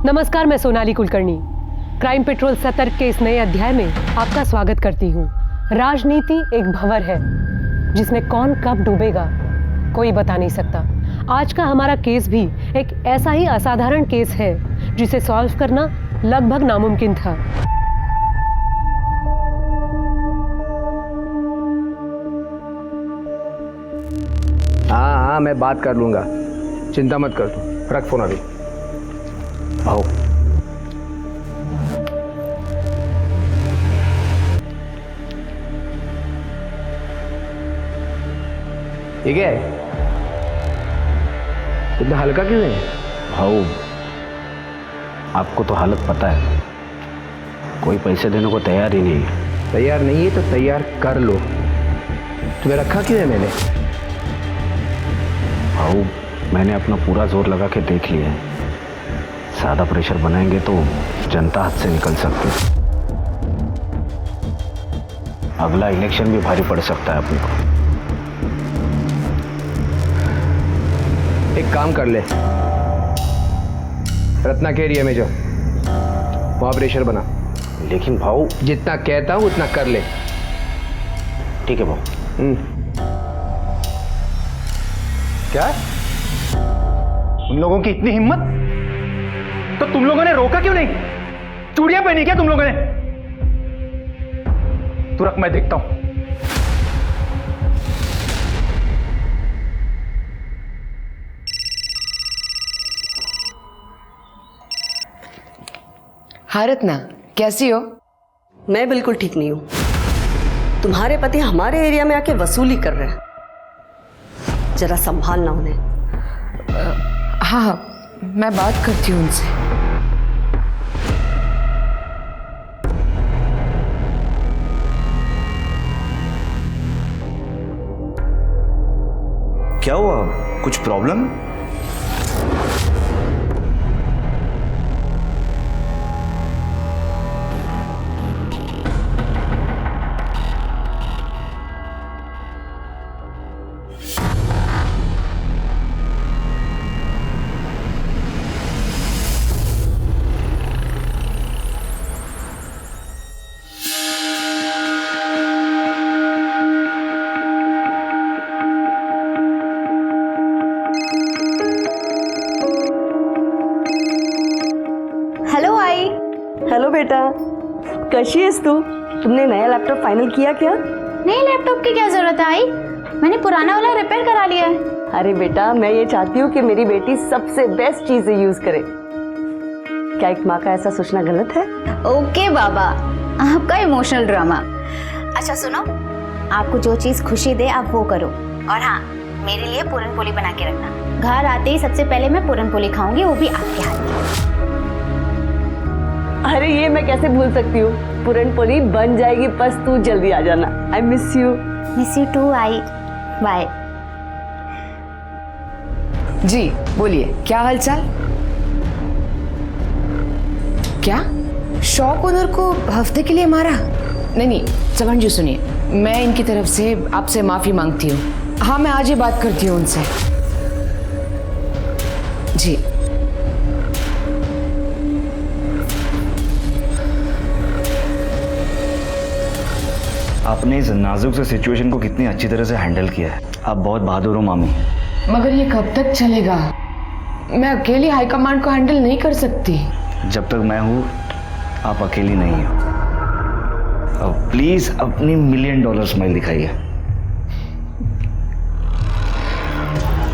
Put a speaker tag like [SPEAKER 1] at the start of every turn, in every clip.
[SPEAKER 1] नमस्कार, मैं Sonali Kulkarni crime petrol सतर्क के इस नए अध्याय में आपका स्वागत करती हूँ। राजनीति एक भंवर है जिसमें कौन कब डूबेगा कोई बता नहीं सकता। आज का हमारा केस भी एक ऐसा ही असाधारण केस है जिसे सॉल्व करना लगभग नामुमकिन था।
[SPEAKER 2] हाँ, मैं बात कर लूंगा, चिंता मत कर तू। रख फोन अभी। आओ। ठीक है, इतना हल्का क्यों है?
[SPEAKER 3] भाऊ, आपको तो हालत पता है, कोई पैसे देने को तैयार ही नहीं है।
[SPEAKER 2] तैयार नहीं है तो तैयार कर लो। तुम्हें रखा क्यों है मैंने?
[SPEAKER 3] भाऊ, मैंने अपना पूरा जोर लगा के देख लिया है। ज़्यादा प्रेशर बनाएंगे तो जनता हाथ से निकल सकती है। अगला इलेक्शन भी भारी पड़ सकता है अपने को।
[SPEAKER 2] एक काम कर ले, रत्ना के एरिया में जो वहां प्रेशर बना।
[SPEAKER 3] लेकिन भाऊ,
[SPEAKER 2] जितना कहता हूं उतना कर ले।
[SPEAKER 3] ठीक है भाऊ।
[SPEAKER 4] क्या? उन लोगों की इतनी हिम्मत? तो तुम लोगों ने रोका क्यों नहीं? चूड़ियां पहनी क्या तुम लोगों ने? तू रख, मैं देखता हूं।
[SPEAKER 5] हाँ रत्ना, कैसी हो?
[SPEAKER 6] मैं बिल्कुल ठीक नहीं हूं। तुम्हारे पति हमारे एरिया में आके वसूली कर रहे हैं, जरा संभालना उन्हें।
[SPEAKER 5] हाँ, मैं बात करती हूँ उनसे।
[SPEAKER 7] क्या हुआ? कुछ प्रॉब्लम?
[SPEAKER 6] हेलो बेटा, कैसी है तू? तुमने नया लैपटॉप फाइनल किया क्या?
[SPEAKER 8] नए लैपटॉप की क्या जरूरत है आई? मैंने पुराना वाला रिपेयर करा लिया है।
[SPEAKER 6] अरे बेटा, मैं ये चाहती हूँ कि मेरी बेटी सबसे बेस्ट चीजें यूज करे। क्या एक माँ का ऐसा सोचना गलत है?
[SPEAKER 8] ओके बाबा, आपका इमोशनल ड्रामा। अच्छा सुनो, आपको जो चीज खुशी दे आप वो करो। और हाँ, मेरे लिए पूरन पोली बना के रखना। घर आते ही सबसे पहले मैं पूरन पोली खाऊंगी, वो भी आपके हाथ की।
[SPEAKER 6] अरे ये मैं कैसे भूल सकती हूँ, पूरन पोली बन जाएगी, बस तू जल्दी आ जाना। I miss you.
[SPEAKER 8] Miss you too आई। बाय।
[SPEAKER 5] जी बोलिए, क्या हालचाल? क्या शॉप ओनर को हफ्ते के लिए मारा? नहीं, चमन जी सुनिए, मैं इनकी तरफ से आपसे माफी मांगती हूँ। हाँ, मैं आज ही बात करती हूँ उनसे। जी
[SPEAKER 7] आपने इस नाजुक से सिचुएशन को कितनी अच्छी तरह से हैंडल किया है। आप बहुत बहादुर हो मामी।
[SPEAKER 5] मगर ये कब तक चलेगा? मैं अकेली हाईकमांड को हैंडल नहीं कर सकती।
[SPEAKER 7] जब तक मैं हूँ आप अकेली नहीं हो। अब प्लीज अपनी $1 मिलियन स्माइल दिखाइए।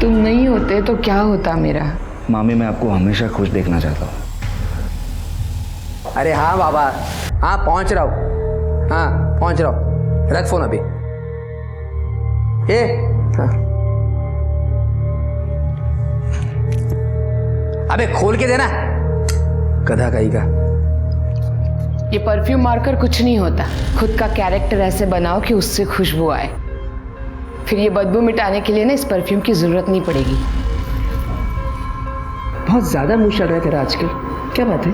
[SPEAKER 5] तुम नहीं होते तो क्या होता मेरा?
[SPEAKER 7] मामी, मैं आपको हमेशा खुश देखना चाहता हूँ।
[SPEAKER 2] अरे हाँ बाबा, हाँ पहुंच रहा हूँ। हाँ पहुंच रहा हूँ, रख फोन अभी। हाँ। अबे खोल के देना, गधा कहीं का।
[SPEAKER 5] ये परफ्यूम मारकर कुछ नहीं होता। खुद का कैरेक्टर ऐसे बनाओ कि उससे खुशबू आए, फिर ये बदबू मिटाने के लिए ना इस परफ्यूम की जरूरत नहीं पड़ेगी।
[SPEAKER 2] बहुत ज्यादा मुंह चल रहा है तेरा आजकल, क्या बात है?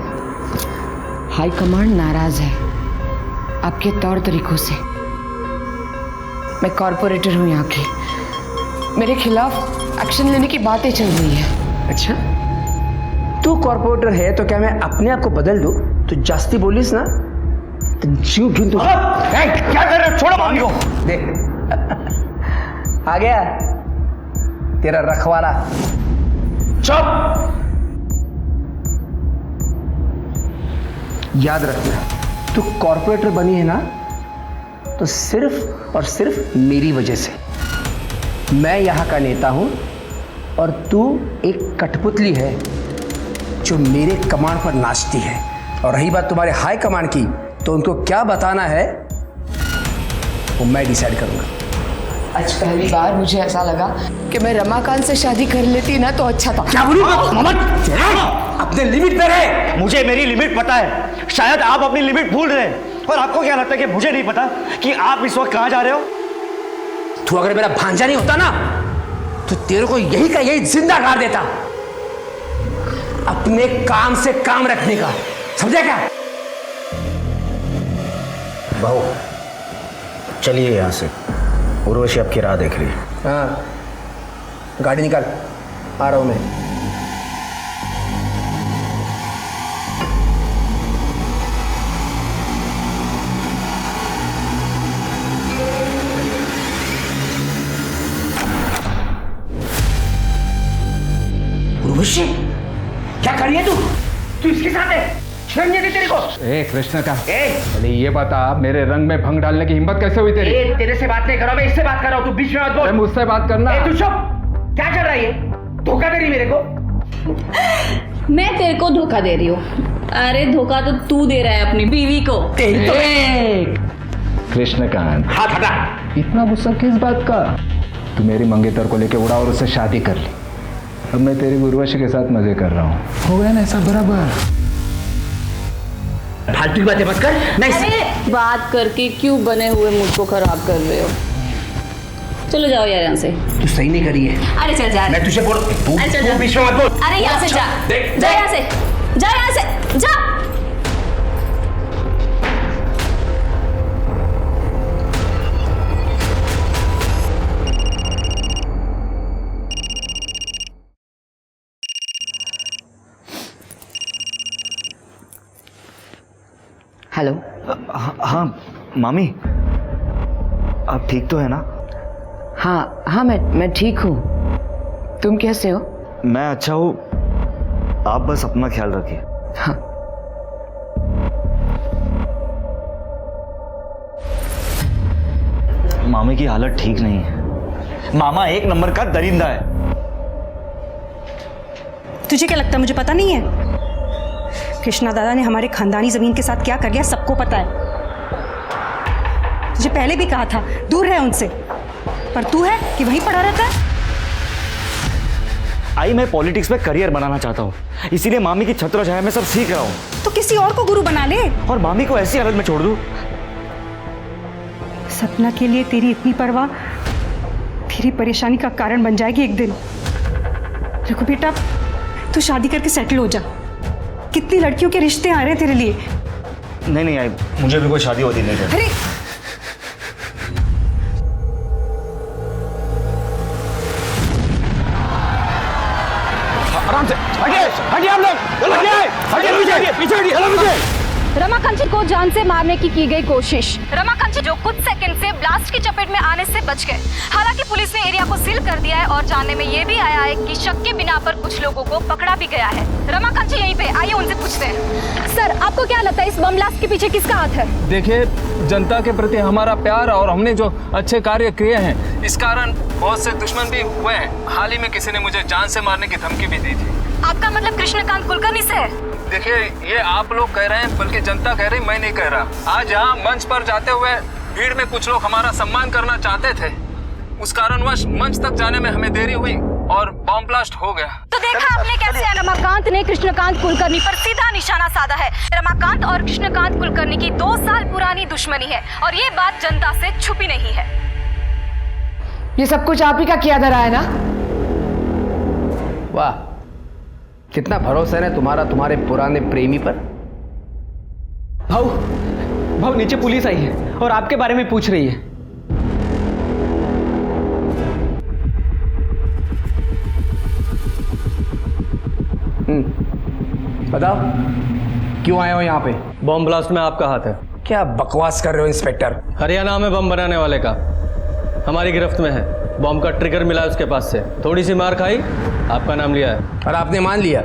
[SPEAKER 5] हाई कमांड नाराज है आपके तौर तरीकों से। मैं कॉर्पोरेटर हूँ यहाँ की, मेरे खिलाफ एक्शन लेने की बातें चल रही है।
[SPEAKER 2] अच्छा, तू कॉर्पोरेटर है तो क्या मैं अपने आप को बदल दूं? तू जास्ती बोलिस ना तो जीव ढूंढ।
[SPEAKER 4] क्या कर रहे हो? छोड़ो मामी को।
[SPEAKER 2] देख आ गया तेरा रखवाला।
[SPEAKER 4] चुप।
[SPEAKER 2] याद रखना, तू कॉर्पोरेटर बनी है ना तो सिर्फ और सिर्फ मेरी वजह से। मैं यहाँ का नेता हूँ और तू एक कठपुतली है जो मेरे कमांड पर नाचती है। और रही बात तुम्हारे हाई कमांड की, तो उनको क्या बताना है वो मैं डिसाइड करूँगा।
[SPEAKER 5] आज पहली बार मुझे ऐसा लगा कि मैं रमाकांत से शादी कर लेती ना तो अच्छा था।
[SPEAKER 2] क्या बोलूँ अपने लिमिट पे रहे।
[SPEAKER 7] मुझे मेरी लिमिट पता है, शायद आप अपनी लिमिट भूल रहे हैं। और आपको क्या लगता है कि मुझे नहीं पता कि आप इस वक्त कहाँ जा रहे हो?
[SPEAKER 2] तू अगर मेरा भांजा नहीं होता ना तो तेरे को यही का यही जिंदा गाड़ देता। अपने काम से काम रखने का, समझे क्या?
[SPEAKER 3] बहू चलिए यहाँ से, उर्वशी आपकी राह देख रही है।
[SPEAKER 2] हाँ, गाड़ी निकाल, आ रहा हूं मैं। उर्वशी, क्या कर रही है तू इसके साथ है? शर्म नहीं आती तेरे को?
[SPEAKER 4] ए कृष्ण का, पहले ये बता, मेरे रंग में भंग डालने की हिम्मत कैसे हुई तेरी?
[SPEAKER 2] तेरे से बात नहीं कर रहा, मैं इससे बात कर रहा हूं। तू बीच में मत बोल।
[SPEAKER 4] मुझसे बात करना।
[SPEAKER 2] तू चुप। क्या चल रहा है ये? धोखा दे रही मेरे को?
[SPEAKER 9] मैं तेरे को धोखा दे रही हूँ? अरे धोखा तो तू दे रहा है अपनी बीवी को।
[SPEAKER 2] तेरी तो
[SPEAKER 4] कृष्णकांत,
[SPEAKER 2] हाथ हटा।
[SPEAKER 4] इतना गुस्सा किस बात का? तू मेरी मंगेतर को लेके उड़ा और उससे शादी कर ली। अब मैं तेरी उर्वशी के साथ मजे कर रहा हूँ। हो गया ना ऐसा बराबर?
[SPEAKER 2] फालतू की बातें मत कर। नहीं,
[SPEAKER 9] अरे बात करके क्यों बने हुए मूड को खराब कर रहे हो? चलो जाओ यार यहाँ से।
[SPEAKER 2] तू सही नहीं करी है।
[SPEAKER 9] अरे चल जा।
[SPEAKER 2] मैं तुझे बोल,
[SPEAKER 9] अरे चल जा।
[SPEAKER 2] तू बीच में मत बोल।
[SPEAKER 9] अरे यहाँ से जा। जा यहाँ से, जा यहाँ से, जा।
[SPEAKER 5] हेलो।
[SPEAKER 7] हाँ मामी, आप ठीक तो है ना?
[SPEAKER 5] हाँ मैं ठीक हूँ। तुम कैसे हो?
[SPEAKER 7] मैं अच्छा हूँ, आप बस अपना ख्याल रखिए।
[SPEAKER 5] हाँ।
[SPEAKER 7] मामी की हालत ठीक नहीं है। मामा एक नंबर का दरिंदा है।
[SPEAKER 10] तुझे क्या लगता है मुझे पता नहीं है? कृष्णा दादा ने हमारे खानदानी जमीन के साथ क्या कर लिया सबको पता है। तुझे पहले भी कहा था दूर रहे उनसे, पर तू है कि वहीं पड़ा रहता है।
[SPEAKER 7] आई मैं पॉलिटिक्स में करियर बनाना चाहता हूँ, इसीलिए मामी की छत्र छाया में सब सीख रहा हूँ।
[SPEAKER 10] तो किसी और को गुरु बना ले
[SPEAKER 7] और मामी को ऐसी हालत में छोड़ दूँ?
[SPEAKER 10] सपना के लिए तेरी इतनी परवाह तेरी परेशानी का कारण बन जाएगी एक दिन। देखो बेटा, तू शादी करके सेटल हो जा। कितनी लड़कियों के रिश्ते आ रहे हैं तेरे लिए।
[SPEAKER 7] नहीं आई, मुझे भी कोई शादी होती नहीं है।
[SPEAKER 10] अरे
[SPEAKER 4] आराम से हटिए आप लोग, हटिए पीछे।
[SPEAKER 11] रमाकांत जी को जान से मारने की गई कोशिश। रमाकांत जी जो कुछ सेकंड से ब्लास्ट की चपेट में आने से बच गए। हालांकि पुलिस ने एरिया को सील कर दिया है और जानने में ये भी आया है कि शक के बिना पर कुछ लोगों को पकड़ा भी गया है। रमाकांत जी यहीं पे, आइए उनसे पूछते हैं। सर, आपको क्या लगता है इस बम ब्लास्ट के पीछे किसका हाथ है?
[SPEAKER 12] देखिए, जनता के प्रति हमारा प्यार और हमने जो अच्छे कार्य किए हैं, इस कारण बहुत से दुश्मन भी हुए हैं। हाल ही में किसी ने मुझे जान से मारने की धमकी भी दी थी।
[SPEAKER 11] आपका मतलब कृष्णकांत कुलकर्णी से है?
[SPEAKER 12] देखिए, ये आप लोग कह रहे हैं, बल्कि जनता कह रही, मैं नहीं कह रहा। आज यहाँ मंच पर जाते हुए भीड़ में कुछ लोग हमारा सम्मान करना चाहते थे, उस कारणवश मंच तक जाने में हमें देरी हुई और बॉम्ब ब्लास्ट हो गया।
[SPEAKER 11] तो देखा आपने कैसे रमाकांत ने कृष्णकांत कुलकर्णी पर सीधा निशाना साधा है। रमाकांत और कृष्णकांत कुलकर्णी की 2 साल पुरानी दुश्मनी है और ये बात जनता से छुपी नहीं है।
[SPEAKER 5] ये सब कुछ आप ही का किया धरा है ना?
[SPEAKER 2] वाह, कितना भरोसा है तुम्हारा तुम्हारे पुराने प्रेमी पर।
[SPEAKER 13] भाऊ नीचे पुलिस आई है और आपके बारे में पूछ रही है।
[SPEAKER 2] बताओ क्यों आए हो यहाँ पे?
[SPEAKER 12] बॉम्ब ब्लास्ट में आपका हाथ है।
[SPEAKER 2] क्या बकवास कर रहे हो इंस्पेक्टर?
[SPEAKER 12] हरियाणा में बम बनाने वाले का हमारी गिरफ्त में है। बॉम्ब का ट्रिगर मिला है उसके पास से। थोड़ी सी मार खाई, आपका नाम लिया है।
[SPEAKER 2] और आपने मान लिया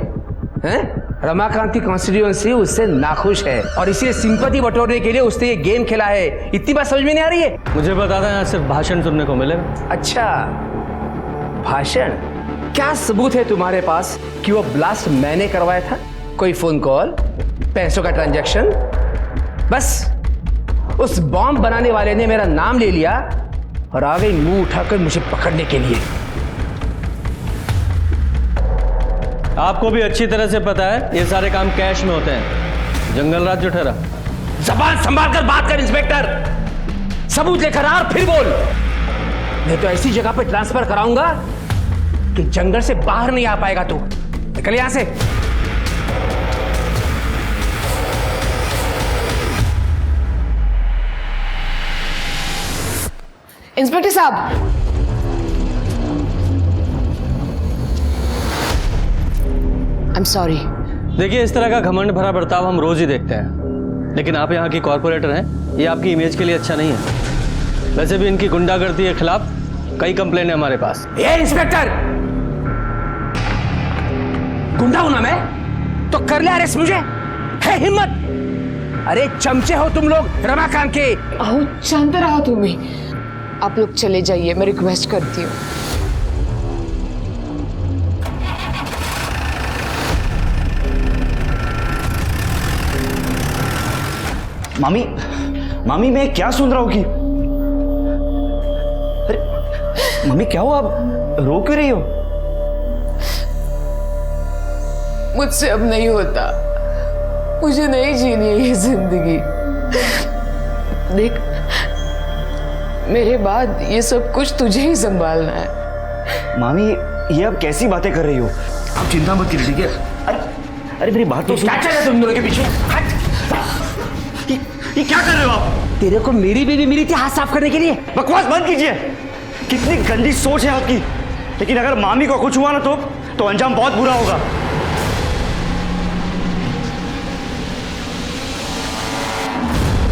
[SPEAKER 2] हैं? रमाकांत की कॉन्स्टिट्यूएंसी उससे नाखुश है और इसीलिए सिंपैथी बटोरने के लिए उसने ये गेम खेला है। इतनी बात समझ में नहीं आ रही है?
[SPEAKER 12] मुझे बता दें, यहाँ सिर्फ भाषण सुनने को मिलेगा।
[SPEAKER 2] अच्छा, भाषण? क्या सबूत है तुम्हारे पास कि वो ब्लास्ट मैंने करवाया था? कोई फोन कॉल, पैसों का ट्रांजैक्शन? बस उस बॉम्ब बनाने वाले ने मेरा नाम ले लिया और आ गई मुंह उठाकर मुझे पकड़ने के लिए।
[SPEAKER 12] आपको भी अच्छी तरह से पता है ये सारे काम कैश में होते हैं। जंगल राज जो ठहरा।
[SPEAKER 2] जबान संभाल कर बात कर इंस्पेक्टर। सबूत लेकर आ और फिर बोल, नहीं तो ऐसी जगह पे ट्रांसफर कराऊंगा कि जंगल से बाहर नहीं आ पाएगा तू। निकल यहां से।
[SPEAKER 5] इंस्पेक्टर साहब, आई एम सॉरी।
[SPEAKER 12] देखिए, इस तरह का घमंड भरा बर्ताव हम रोज ही देखते हैं, लेकिन आप यहाँ की कॉर्पोरेटर हैं, ये आपकी इमेज के लिए अच्छा नहीं है। वैसे भी इनकी गुंडागर्दी के खिलाफ कई कंप्लेन है हमारे पास।
[SPEAKER 2] ये इंस्पेक्टर, गुंडा हूं ना मैं तो कर ले अरेस्ट मुझे? है हिम्मत? अरे चमचे हो तुम लोग रमाकांत के।
[SPEAKER 5] आओ, शांत रहो तुम्हें। आप लोग चले जाइए, मैं रिक्वेस्ट करती हूँ।
[SPEAKER 7] मामी, मामी मैं क्या सुन रहा हूँ कि अरे मामी क्या हुआ? आप रो क्यों रही हो?
[SPEAKER 5] मुझसे अब नहीं होता, मुझे नहीं जीनी है ये जिंदगी। देख, मेरे बाद ये सब कुछ तुझे ही संभालना है।
[SPEAKER 7] मामी ये आप कैसी बातें कर रही हो? आप चिंता मत कीजिए, ठीक है? अरे अरे मेरी बात तो सुन।
[SPEAKER 2] क्या चल रहा है तुम दोनों के पीछे?
[SPEAKER 7] ये क्या कर रहे हो आप?
[SPEAKER 2] तेरे को मेरी बीवी मिली थी हाथ साफ करने के लिए।
[SPEAKER 7] बकवास बंद कीजिए। कितनी गंदी सोच है आपकी। लेकिन अगर मामी को कुछ हुआ ना तो अंजाम बहुत बुरा होगा।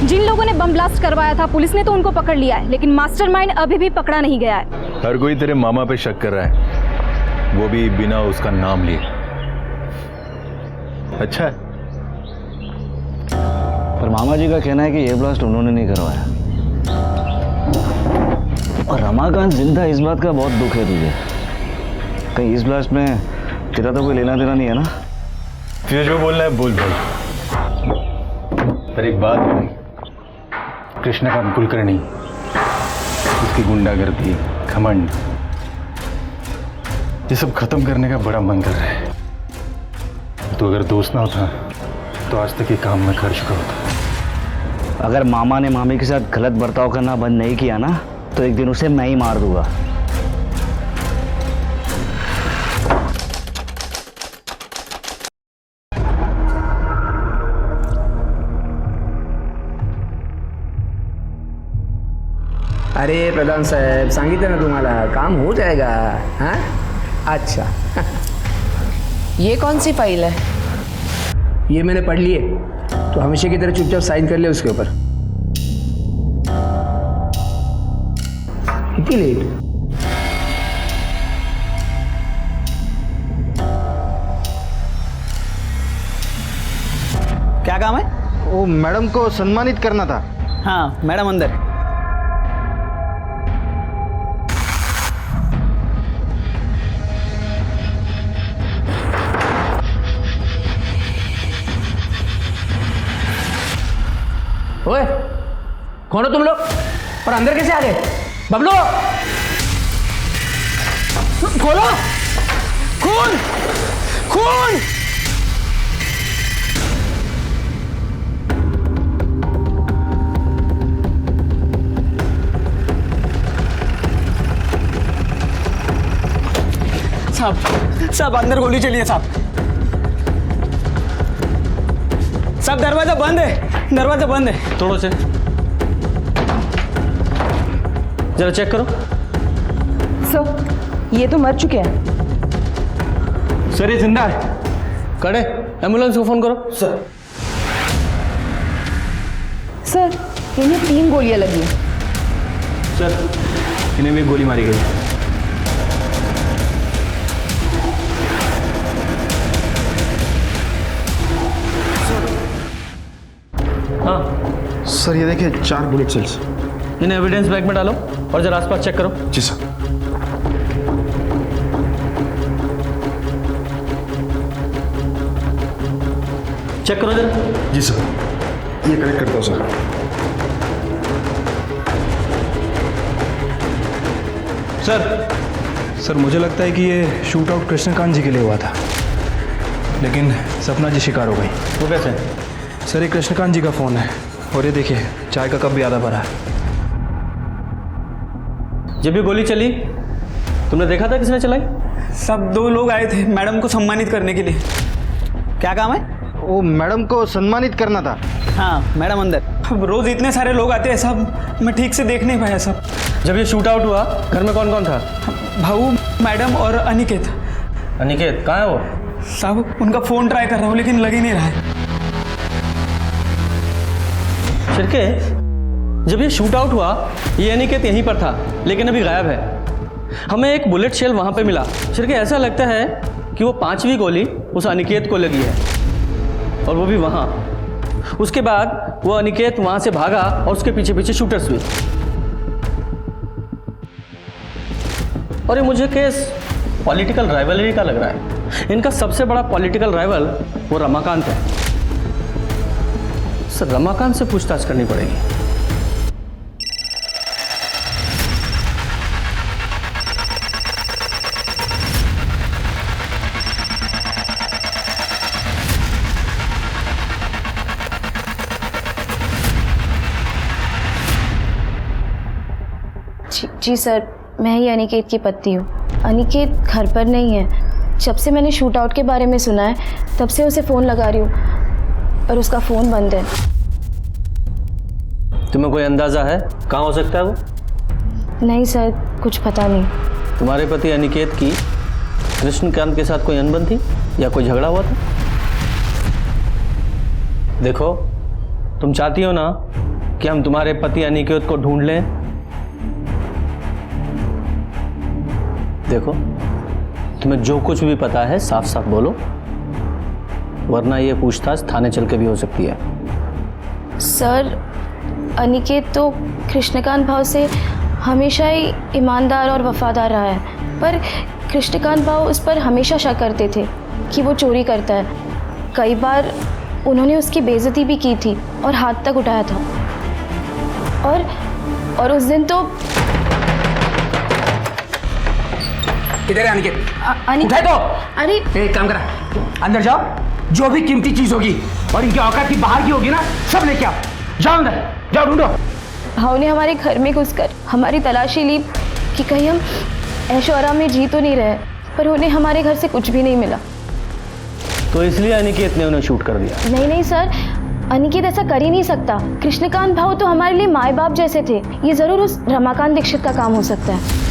[SPEAKER 11] जिन लोगों ने बम ब्लास्ट करवाया था पुलिस ने तो उनको पकड़ लिया है, लेकिन मास्टरमाइंड अभी भी पकड़ा नहीं गया है।
[SPEAKER 14] हर कोई तेरे मामा पे शक कर रहा है, वो भी बिना उसका नाम लिए। अच्छा है।
[SPEAKER 7] पर मामा जी का कहना है कि ये ब्लास्ट उन्होंने नहीं करवाया। और रमाकांत जिंदा, इस बात का बहुत दुख है तुझे। कहीं इस ब्लास्ट में तेरा तो कोई लेना देना नहीं है ना?
[SPEAKER 14] तुझे जो बोलना है बोल भाई। पर एक बात है भाई, कृष्णा का कुलकर्णी, उसकी गुंडागर्दी, घमंड, ये सब खत्म करने का बड़ा मन कर रहा है। तो अगर दोस्त ना होता तो आज तक ये काम मैं कर चुका होता।
[SPEAKER 7] अगर मामा ने मामी के साथ गलत बर्ताव करना बंद नहीं किया ना तो एक दिन उसे मैं ही मार दूंगा।
[SPEAKER 2] अरे प्रधान साहेब, सांगितलं ना तुम्हाला, काम हो जाएगा। हाँ, अच्छा।
[SPEAKER 5] ये कौन सी फाइल है?
[SPEAKER 2] ये मैंने पढ़ ली है, तो हमेशा की तरह चुपचाप साइन कर ले उसके ऊपर। इतनी लेट?
[SPEAKER 13] क्या काम है?
[SPEAKER 4] वो मैडम को सम्मानित करना था।
[SPEAKER 13] हाँ, मैडम अंदर।
[SPEAKER 2] ओए, कौन हो तुम लोग और अंदर कैसे आ गए? बबलू, खोलो। खून, खून।
[SPEAKER 13] साहब अंदर गोली चली है साहब। साहब दरवाजा बंद है, दरवाजा बंद है।
[SPEAKER 12] तोड़ो से, जरा चेक करो।
[SPEAKER 10] सर, ये तो मर चुके हैं।
[SPEAKER 12] सर ये जिंदा है। खड़े,
[SPEAKER 13] एम्बुलेंस को फोन करो।
[SPEAKER 2] सर
[SPEAKER 11] सर इन्हें 3 गोलियां लगी हैं।
[SPEAKER 13] सर इन्हें भी गोली मारी गई। हाँ
[SPEAKER 14] सर ये देखिए 4 बुलेट सेल्स।
[SPEAKER 13] इन्हें एविडेंस बैग में डालो और जरा आसपास चेक करो।
[SPEAKER 14] जी सर।
[SPEAKER 13] चेक करो जरा।
[SPEAKER 14] जी सर, ये कलेक्ट करता हूँ सर। सर मुझे लगता है कि ये शूट आउट कृष्णकांत जी के लिए हुआ था, लेकिन सपना जी शिकार हो गई।
[SPEAKER 13] वो कैसे?
[SPEAKER 14] सर ये कृष्णकांत जी का फ़ोन है और ये देखिए चाय का कप भी आधा भरा है।
[SPEAKER 13] जब ये गोली चली तुमने देखा था किसने चलाई?
[SPEAKER 15] सब 2 लोग आए थे मैडम को सम्मानित करने के लिए। क्या काम है?
[SPEAKER 4] वो मैडम को सम्मानित करना था।
[SPEAKER 15] हाँ मैडम अंदर। अब रोज इतने सारे लोग आते हैं सब, मैं ठीक से देख नहीं पाया सब।
[SPEAKER 13] जब ये शूट आउट हुआ घर में कौन कौन था?
[SPEAKER 15] भाऊ, मैडम और अनिकेत।
[SPEAKER 13] अनिकेत कहाँ है वो?
[SPEAKER 15] साहब उनका फ़ोन ट्राई कर रहा हूँ लेकिन लग ही नहीं रहा है।
[SPEAKER 13] शिरके, जब ये शूट आउट हुआ ये अनिकेत यहीं पर था लेकिन अभी गायब है। हमें एक बुलेट शेल वहां पे मिला। शिरके, ऐसा लगता है कि वो 5वीं गोली उस अनिकेत को लगी है और वो भी वहां। उसके बाद वो अनिकेत वहां से भागा और उसके पीछे पीछे शूटर्स भी। और ये मुझे केस पॉलिटिकल राइवलरी का लग रहा है। इनका सबसे बड़ा पॉलिटिकल राइवल वो रमाकांत है। सर रमाकांत से पूछताछ करनी पड़ेगी।
[SPEAKER 11] जी सर, मैं ही अनिकेत की पत्नी हूँ। अनिकेत घर पर नहीं है। जब से मैंने शूट आउट के बारे में सुना है तब से उसे फ़ोन लगा रही हूँ और उसका फ़ोन बंद है।
[SPEAKER 13] तुम्हें कोई अंदाज़ा है कहाँ हो सकता है वो?
[SPEAKER 11] नहीं सर, कुछ पता नहीं।
[SPEAKER 13] तुम्हारे पति अनिकेत की कृष्णकांत के साथ कोई अनबन थी या कोई झगड़ा हुआ था? देखो, तुम चाहती हो ना कि हम तुम्हारे पति अनिकेत को ढूंढ लें? देखो, तुम्हें जो कुछ भी पता है साफ साफ बोलो, वरना ये पूछताछ थाने चल के भी हो सकती है।
[SPEAKER 11] सर, अनिकेत तो कृष्णकांत भाव से हमेशा ही ईमानदार और वफादार रहा है, पर कृष्णकांत भाव उस पर हमेशा शक करते थे कि वो चोरी करता है। कई बार उन्होंने उसकी बेइज्जती भी की थी और हाथ तक उठाया था। और उस दिन तो
[SPEAKER 2] किधर है अनिकेत?
[SPEAKER 11] अनिकेत
[SPEAKER 2] उठाए तो।
[SPEAKER 11] अरे
[SPEAKER 2] एक काम करा, अंदर जाओ, जो भी कीमती चीज होगी और इनकी औकात की बाहर की होगी ना, सब लेके आओ। जाओ अंदर, जाओ ढूंढो।
[SPEAKER 11] भाव ने हमारे घर में घुसकर हमारी तलाशी ली कि कहीं हम ऐशो आराम में जी तो नहीं रहे, पर उन्हें हमारे घर से कुछ भी नहीं मिला।
[SPEAKER 13] तो इसलिए अनिकेत ने उन्हें शूट कर दिया?
[SPEAKER 11] नहीं सर, अनिकेत ऐसा कर ही नहीं सकता। कृष्णकांत भाव तो हमारे लिए माए बाप जैसे थे। ये जरूर उस रमाकांत दीक्षित का काम हो सकता है।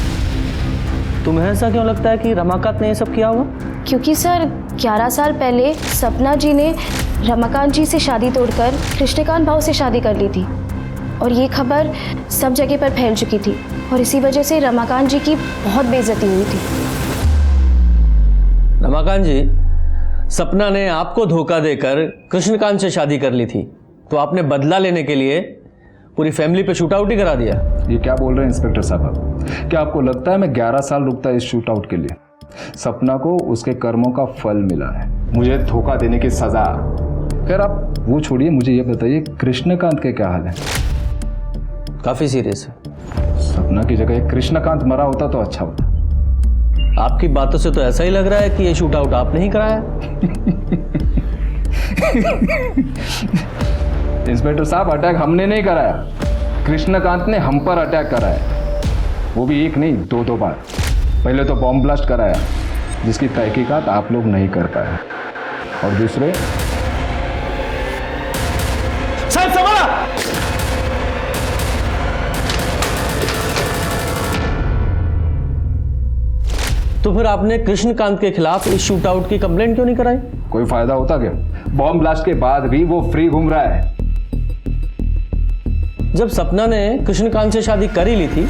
[SPEAKER 13] तुम्हें ऐसा क्यों लगता है कि रमाकांत ने ये सब किया होगा?
[SPEAKER 11] क्योंकि सर 11 साल पहले सपना जी ने रमाकांत जी से शादी तोड़कर कृष्णकांत भाव से शादी कर ली थी और ये खबर सब जगह पर फैल चुकी थी और इसी वजह से रमाकांत जी की बहुत बेइज्जती हुई थी।
[SPEAKER 13] रमाकांत जी, सपना ने आपको धोखा देकर कृष्णकांत से शादी कर ली थी, तो आपने बदला लेने के लिए पूरी फैमिली पे शूट आउट ही करा दिया।
[SPEAKER 16] ये क्या बोल रहे हैं इंस्पेक्टर साहब? क्या आपको लगता है मैं 11 साल रुकता इस शूट आउट के लिए? सपना को उसके कर्मों का फल मिला है, मुझे धोखा देने की सजा। खैर आप वो छोड़िए, मुझे ये बताइए कृष्णकांत के क्या हाल है?
[SPEAKER 13] काफी सीरियस है।
[SPEAKER 16] सपना की जगह कृष्णकांत मरा होता तो अच्छा होता।
[SPEAKER 13] आपकी बातों से तो ऐसा ही लग रहा है कि ये शूट आउट आपने ही कराया।
[SPEAKER 16] इंस्पेक्टर साहब, अटैक हमने नहीं कराया, कृष्णकांत ने हम पर अटैक कराया, वो भी एक नहीं 2 बार। पहले तो बॉम्ब ब्लास्ट कराया जिसकी तहकीकात आप लोग नहीं कर पाए, और दूसरे
[SPEAKER 2] साहब संभाला।
[SPEAKER 13] तो फिर आपने कृष्णकांत के खिलाफ इस शूट आउट की कंप्लेंट क्यों नहीं कराई?
[SPEAKER 16] कोई फायदा होता क्या? बॉम्ब ब्लास्ट के बाद भी वो फ्री घूम रहा है।
[SPEAKER 13] जब सपना ने कृष्णकांत से शादी कर ही ली थी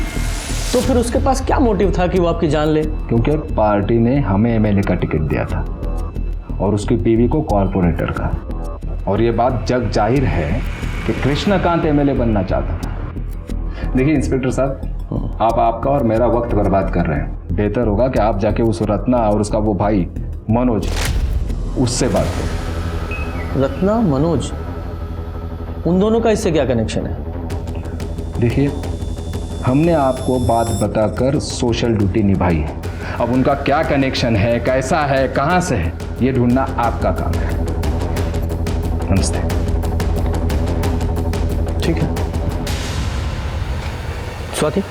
[SPEAKER 13] तो फिर उसके पास क्या मोटिव था कि वो आपकी जान ले?
[SPEAKER 16] क्योंकि पार्टी ने हमें एमएलए का टिकट दिया था और उसकी बीवी को कॉर्पोरेटर का। और ये बात जग जाहिर है कि कृष्णकांत एमएलए बनना चाहता था। देखिए इंस्पेक्टर साहब, आप आपका और मेरा वक्त बर्बाद कर रहे हैं। बेहतर होगा कि आप जाके उस रत्ना और उसका वो भाई मनोज, उससे बात करें।
[SPEAKER 13] रत्ना, मनोज, उन दोनों का इससे क्या कनेक्शन है?
[SPEAKER 16] देखिए, हमने आपको बात बताकर सोशल ड्यूटी निभाई है। अब उनका क्या कनेक्शन है, कैसा है, कहां से है, ये ढूंढना आपका काम है। नमस्ते।
[SPEAKER 13] ठीक है स्वाति,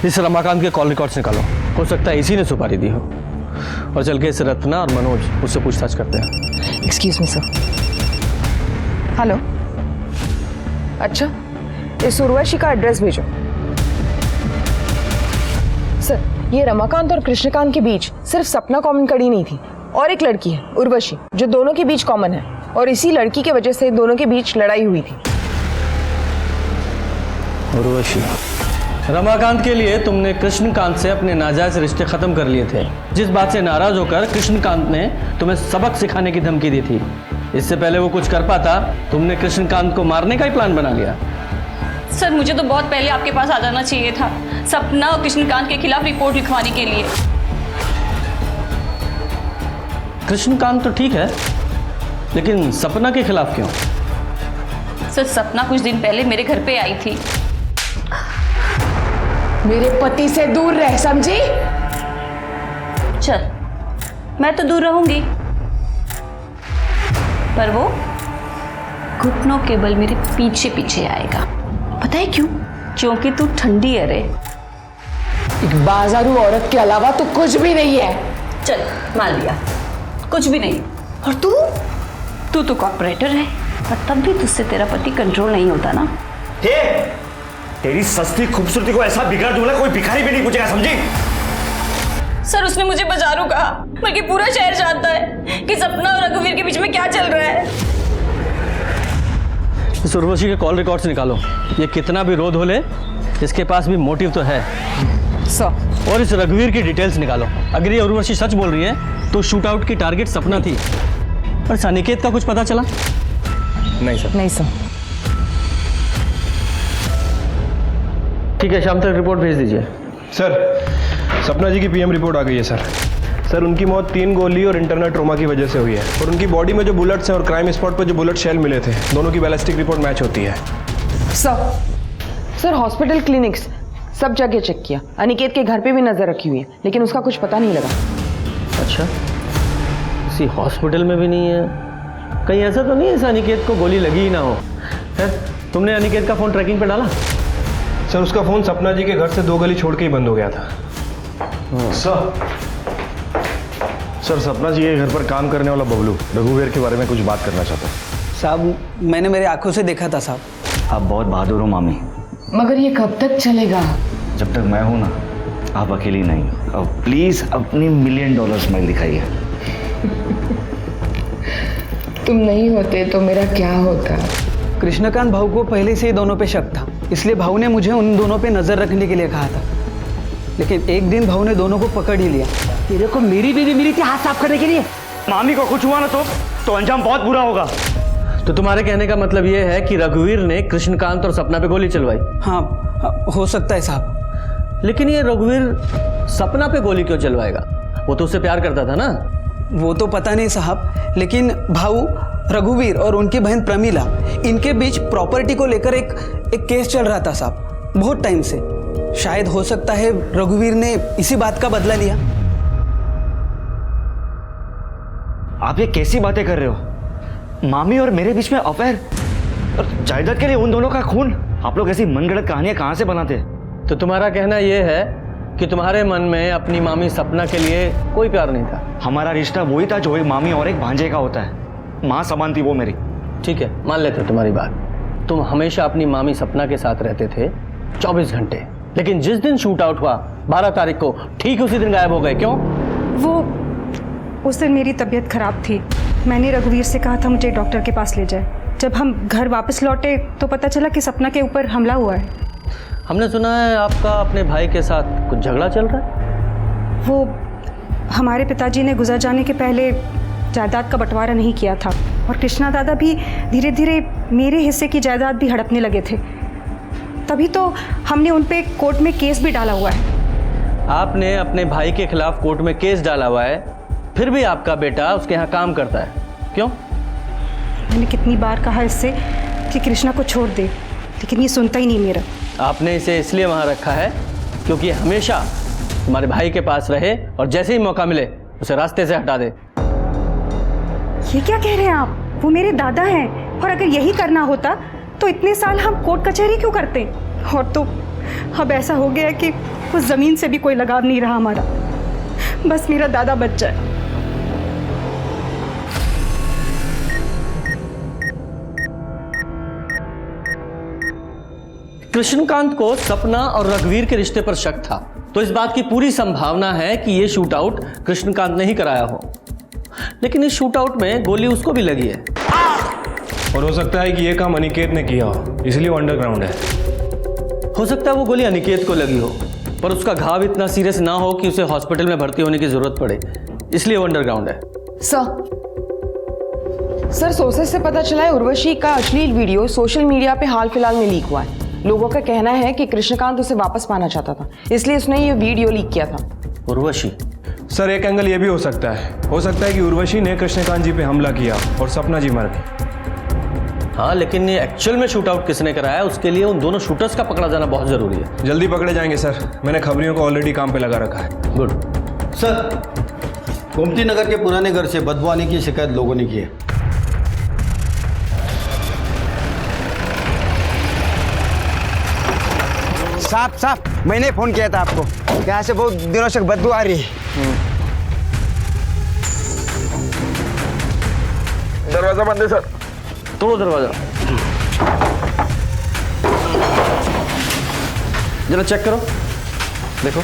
[SPEAKER 13] इस रमाकांत के कॉल रिकॉर्ड्स निकालो। हो सकता है इसी ने सुपारी दी हो। और चल के इस रत्ना और मनोज, उससे पूछताछ करते हैं।
[SPEAKER 5] Excuse me sir. हेलो। अच्छा, इस उर्वशी का एड्रेस भेजो। सर, ये रमाकांत और कृष्णकांत के बीच सिर्फ सपना कॉमन कड़ी नहीं थी, और एक लड़की है उर्वशी, जो दोनों के बीच कॉमन है, और इसी लड़की की वजह से दोनों के बीच लड़ाई हुई थी।
[SPEAKER 13] उर्वशी, रमाकांत के लिए तुमने कृष्णकांत से अपने नाजायज रिश्ते खत्म कर लिए थे, जिस बात से नाराज होकर कृष्णकांत ने तुम्हें सबक सिखाने की धमकी दी थी। इससे पहले वो कुछ कर पाता, तुमने कृष्णकांत को मारने का ही प्लान बना लिया।
[SPEAKER 9] सर, मुझे तो बहुत पहले आपके पास आ जाना चाहिए था, सपना और कृष्णकांत के खिलाफ रिपोर्ट लिखवाने के लिए।
[SPEAKER 13] कृष्णकांत तो ठीक है, लेकिन सपना के खिलाफ क्यों?
[SPEAKER 9] सर, सपना कुछ दिन पहले मेरे घर पे आई थी।
[SPEAKER 5] मेरे पति से दूर रह, समझी?
[SPEAKER 9] चल, मैं तो दूर रहूंगी, पर वो घुटनों के बल मेरे पीछे पीछे आएगा। पता है क्यों? क्योंकि तू ठंडी है रे।
[SPEAKER 5] एक बाजारू औरत के अलावा तू कुछ भी नहीं है।
[SPEAKER 9] चल, मान लिया, कुछ भी नहीं। और तू तो कॉर्पोरेटर है, और तब भी तुझसे तेरा पति कंट्रोल नहीं होता ना।
[SPEAKER 7] तेरी सस्ती खूबसूरती को ऐसा बिगाड़ दूंगा कोई भिखारी भी नहीं पूछेगा, समझी?
[SPEAKER 9] सर, उसने मुझे बाजारू कहा, बल्कि पूरा शहर जानता है कि सपना और रघुवीर के बीच में क्या चल रहा है।
[SPEAKER 13] इस उर्वशी के कॉल रिकॉर्ड्स निकालो। ये कितना भी रोध हो ले, इसके पास भी मोटिव तो है।
[SPEAKER 5] सर,
[SPEAKER 13] और इस रघुवीर की डिटेल्स निकालो। अगर ये उर्वशी सच बोल रही है तो शूट आउट की टारगेट सपना थी। पर सानिकेत का कुछ पता चला?
[SPEAKER 4] नहीं सर।
[SPEAKER 5] नहीं सर।
[SPEAKER 13] ठीक है, शाम तक रिपोर्ट भेज दीजिए।
[SPEAKER 4] सर, सपना जी की पीएम रिपोर्ट आ गई है सर। सर, उनकी मौत 3 गोली और इंटरनल ट्रोमा की वजह से हुई है, और उनकी बॉडी में जो बुलेट्स हैं और क्राइम स्पॉट पर जो बुलेट शेल मिले थे, दोनों की बैलिस्टिक रिपोर्ट मैच होती है।
[SPEAKER 5] सर, हॉस्पिटल, क्लिनिक्स सब जगह चेक किया। अनिकेत के घर पे भी नजर रखी हुई है, लेकिन उसका कुछ पता नहीं लगा।
[SPEAKER 13] अच्छा, किसी हॉस्पिटल में भी नहीं है? कहीं ऐसा तो नहीं है अनिकेत को गोली लगी ही ना हो? है? तुमने अनिकेत का फोन ट्रैकिंग पे डाला?
[SPEAKER 4] सर, उसका फोन सपना जी के घर से 2 गली छोड़ के ही बंद हो गया था। सर, सपना जी के घर पर काम करने वाला बबलू रघुवीर के बारे में कुछ बात करना चाहता है।
[SPEAKER 15] साहब, मैंने मेरे आंखों से देखा था साहब।
[SPEAKER 7] आप बहुत बहादुर हो मामी।
[SPEAKER 5] मगर ये कब तक चलेगा?
[SPEAKER 7] जब तक मैं हूं ना, आप अकेली नहीं। अब प्लीज अपनी $1 मिलियन स्माइल दिखाइए।
[SPEAKER 5] तुम नहीं होते तो मेरा क्या होता?
[SPEAKER 15] कृष्णकांत भाऊ को पहले से ही दोनों पे शक था, इसलिए भाऊ ने मुझे उन दोनों पे नजर रखने के लिए कहा था। लेकिन एक दिन भाऊ ने दोनों को पकड़ ही लिया।
[SPEAKER 2] तेरे को मेरी बीवी मिली थी हाथ साफ करने के लिए।
[SPEAKER 7] मामी को कुछ हुआ ना तो अंजाम बहुत बुरा होगा।
[SPEAKER 13] तो तुम्हारे कहने का मतलब ये है कि रघुवीर ने कृष्णकांत और सपना पे गोली चलवाई?
[SPEAKER 15] हाँ, हो सकता है साहब।
[SPEAKER 13] लेकिन ये रघुवीर सपना पे गोली क्यों चलवाएगा? वो तो उससे प्यार करता था ना।
[SPEAKER 15] वो तो पता नहीं साहब, लेकिन भाऊ रघुवीर और उनकी बहन प्रमीला, इनके बीच प्रॉपर्टी को लेकर एक केस चल रहा था साहब, बहुत टाइम से। शायद हो सकता है रघुवीर ने इसी बात का बदला लिया।
[SPEAKER 7] आप ये कैसी बातें कर रहे हो? मामी और मेरे बीच में अफेयर और जायदाद के लिए उन दोनों का खून? आप लोग ऐसी मनगढ़ंत कहानियां कहां से बनाते हैं?
[SPEAKER 13] तो तुम्हारा कहना यह है कि तुम्हारे मन में अपनी मामी सपना के लिए कोई प्यार नहीं था?
[SPEAKER 7] हमारा रिश्ता वही था जो एक मामी और एक भांजे का होता है। माँ समान थी वो मेरी।
[SPEAKER 13] ठीक है, मान लेते तुम्हारी बात। तुम हमेशा अपनी मामी सपना के साथ रहते थे 24 घंटे, लेकिन जिस दिन शूट आउट हुआ 12 तारीख को, ठीक उसी दिन गायब हो गए। क्यों?
[SPEAKER 10] वो उस दिन मेरी तबीयत खराब थी। मैंने रघुवीर से कहा था मुझे डॉक्टर के पास ले जाए। जब हम घर वापस लौटे तो पता चला कि सपना के ऊपर हमला हुआ है।
[SPEAKER 13] हमने सुना है आपका अपने भाई के साथ कुछ झगड़ा चल रहा है।
[SPEAKER 10] वो हमारे पिताजी ने गुजर जाने के पहले जायदाद का बंटवारा नहीं किया था और कृष्णा दादा भी धीरे धीरे मेरे हिस्से की जायदाद भी हड़पने लगे थे। तभी तो हमने उन पे कोर्ट में केस भी डाला हुआ है।
[SPEAKER 13] आपने अपने भाई के खिलाफ कोर्ट में केस डाला हुआ है, फिर भी आपका बेटा उसके यहाँ काम करता है। क्यों?
[SPEAKER 10] मैंने कितनी बार कहा इससे कि कृष्णा को छोड़ दे, लेकिन ये सुनता ही नहीं मेरा।
[SPEAKER 13] आपने इसे इसलिए वहाँ रखा है क्योंकि हमेशा तुम्हारे भाई के पास रहे और जैसे ही मौका मिले उसे रास्ते से हटा दे।
[SPEAKER 10] ये क्या कह रहे हैं आप? वो मेरे दादा हैं और अगर यही करना होता तो इतने साल हम कोर्ट कचहरी क्यों करते? और तो अब ऐसा हो गया कि उस ज़मीन से भी कोई लगाव नहीं रहा हमारा। बस मेरा दादा बच जाए।
[SPEAKER 13] कृष्णकांत को सपना और रघुवीर के रिश्ते पर शक था, तो इस बात की पूरी संभावना है कि यह शूट आउट कृष्णकांत ने ही कराया हो। लेकिन इस शूट आउट में गोली उसको भी लगी है
[SPEAKER 4] और हो सकता है कि यह काम अनिकेत ने किया हो, इसलिए वो अंडरग्राउंड है।
[SPEAKER 13] हो सकता है वो गोली अनिकेत को लगी हो, पर उसका घाव इतना सीरियस ना हो कि उसे हॉस्पिटल में भर्ती होने की जरूरत पड़े, इसलिए वो अंडरग्राउंड है।
[SPEAKER 5] सर सोर्सेस से पता चला है उर्वशी का अश्लील वीडियो सोशल मीडिया पे हाल फिलहाल में लीक हुआ है। लोगों का कहना है कि कृष्णकांत उसे वापस पाना चाहता था, इसलिए उसने ये वीडियो लीक किया था।
[SPEAKER 13] उर्वशी?
[SPEAKER 4] सर एक एंगल ये भी हो सकता है कि उर्वशी ने कृष्णकांत जी पे हमला किया और सपना जी मर गई।
[SPEAKER 13] हाँ, लेकिन ये एक्चुअल में शूट आउट किसने कराया, उसके लिए उन दोनों शूटर्स का पकड़ा जाना बहुत जरूरी है।
[SPEAKER 4] जल्दी पकड़े जाएंगे सर, मैंने खबरियों को ऑलरेडी काम पे लगा रखा है।
[SPEAKER 13] गुड।
[SPEAKER 17] सर, गोमती नगर के पुराने घर से बदबू आने की शिकायत लोगों ने की है।
[SPEAKER 18] साहब मैंने फोन किया था आपको, यहाँ से बहुत दिनों से बदबू आ रही है।
[SPEAKER 4] दरवाजा बंद है सर।
[SPEAKER 13] तोड़ो दरवाजा, जरा चेक करो, देखो।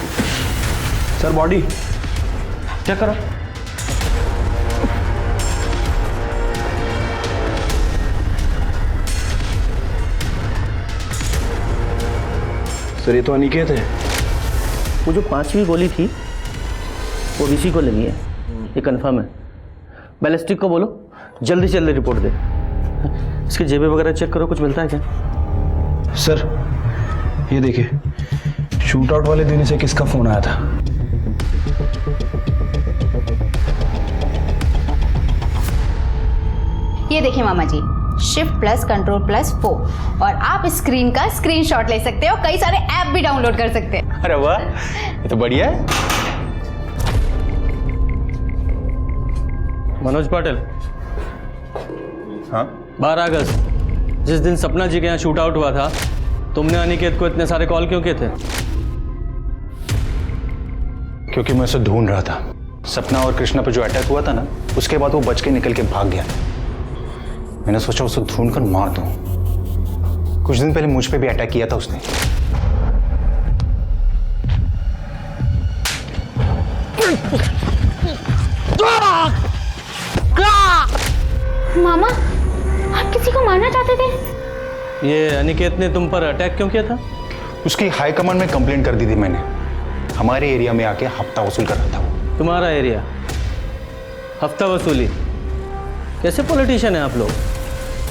[SPEAKER 4] सर बॉडी
[SPEAKER 13] चेक करो।
[SPEAKER 4] सर ये तो अनिकेत है।
[SPEAKER 13] वो जो 5वीं गोली थी वो इसी को लगी है, ये कंफर्म है। बैलिस्टिक को बोलो जल्दी से जल्दी रिपोर्ट दे। इसके जेबें वगैरह चेक करो, कुछ मिलता है क्या?
[SPEAKER 4] सर ये देखिए, शूट आउट वाले दिन से किसका फोन आया था?
[SPEAKER 8] ये देखिए मामा जी, शिफ्ट प्लस कंट्रोल प्लस 4 और आप स्क्रीन का स्क्रीनशॉट ले सकते हो, कई सारे ऐप भी डाउनलोड कर सकते हैं।
[SPEAKER 14] अरे वाह, ये तो बढ़िया है।
[SPEAKER 13] मनोज पाटिल।
[SPEAKER 14] हाँ?
[SPEAKER 13] 12 अगस्त जिस दिन सपना जी के यहाँ शूट आउट हुआ था, तुमने अनिकेत को इतने सारे कॉल क्यों किए थे?
[SPEAKER 14] क्योंकि मैं उसे ढूंढ रहा था। सपना और कृष्णा पर जो अटैक हुआ था ना, उसके बाद वो बच के निकल के भाग गया। मैंने सोचा उसे ढूंढकर मार दूं। कुछ दिन पहले मुझ पे भी अटैक किया था उसने।
[SPEAKER 8] मामा, आप किसी को मारना चाहते थे?
[SPEAKER 13] ये अनिकेत ने तुम पर अटैक क्यों किया था?
[SPEAKER 14] उसकी हाई कमांड में कंप्लेंट कर दी थी मैंने। हमारे एरिया में आके हफ्ता वसूल कर रहा था वो।
[SPEAKER 13] तुम्हारा एरिया? हफ्ता वसूली? कैसे पॉलिटिशियन है आप लोग?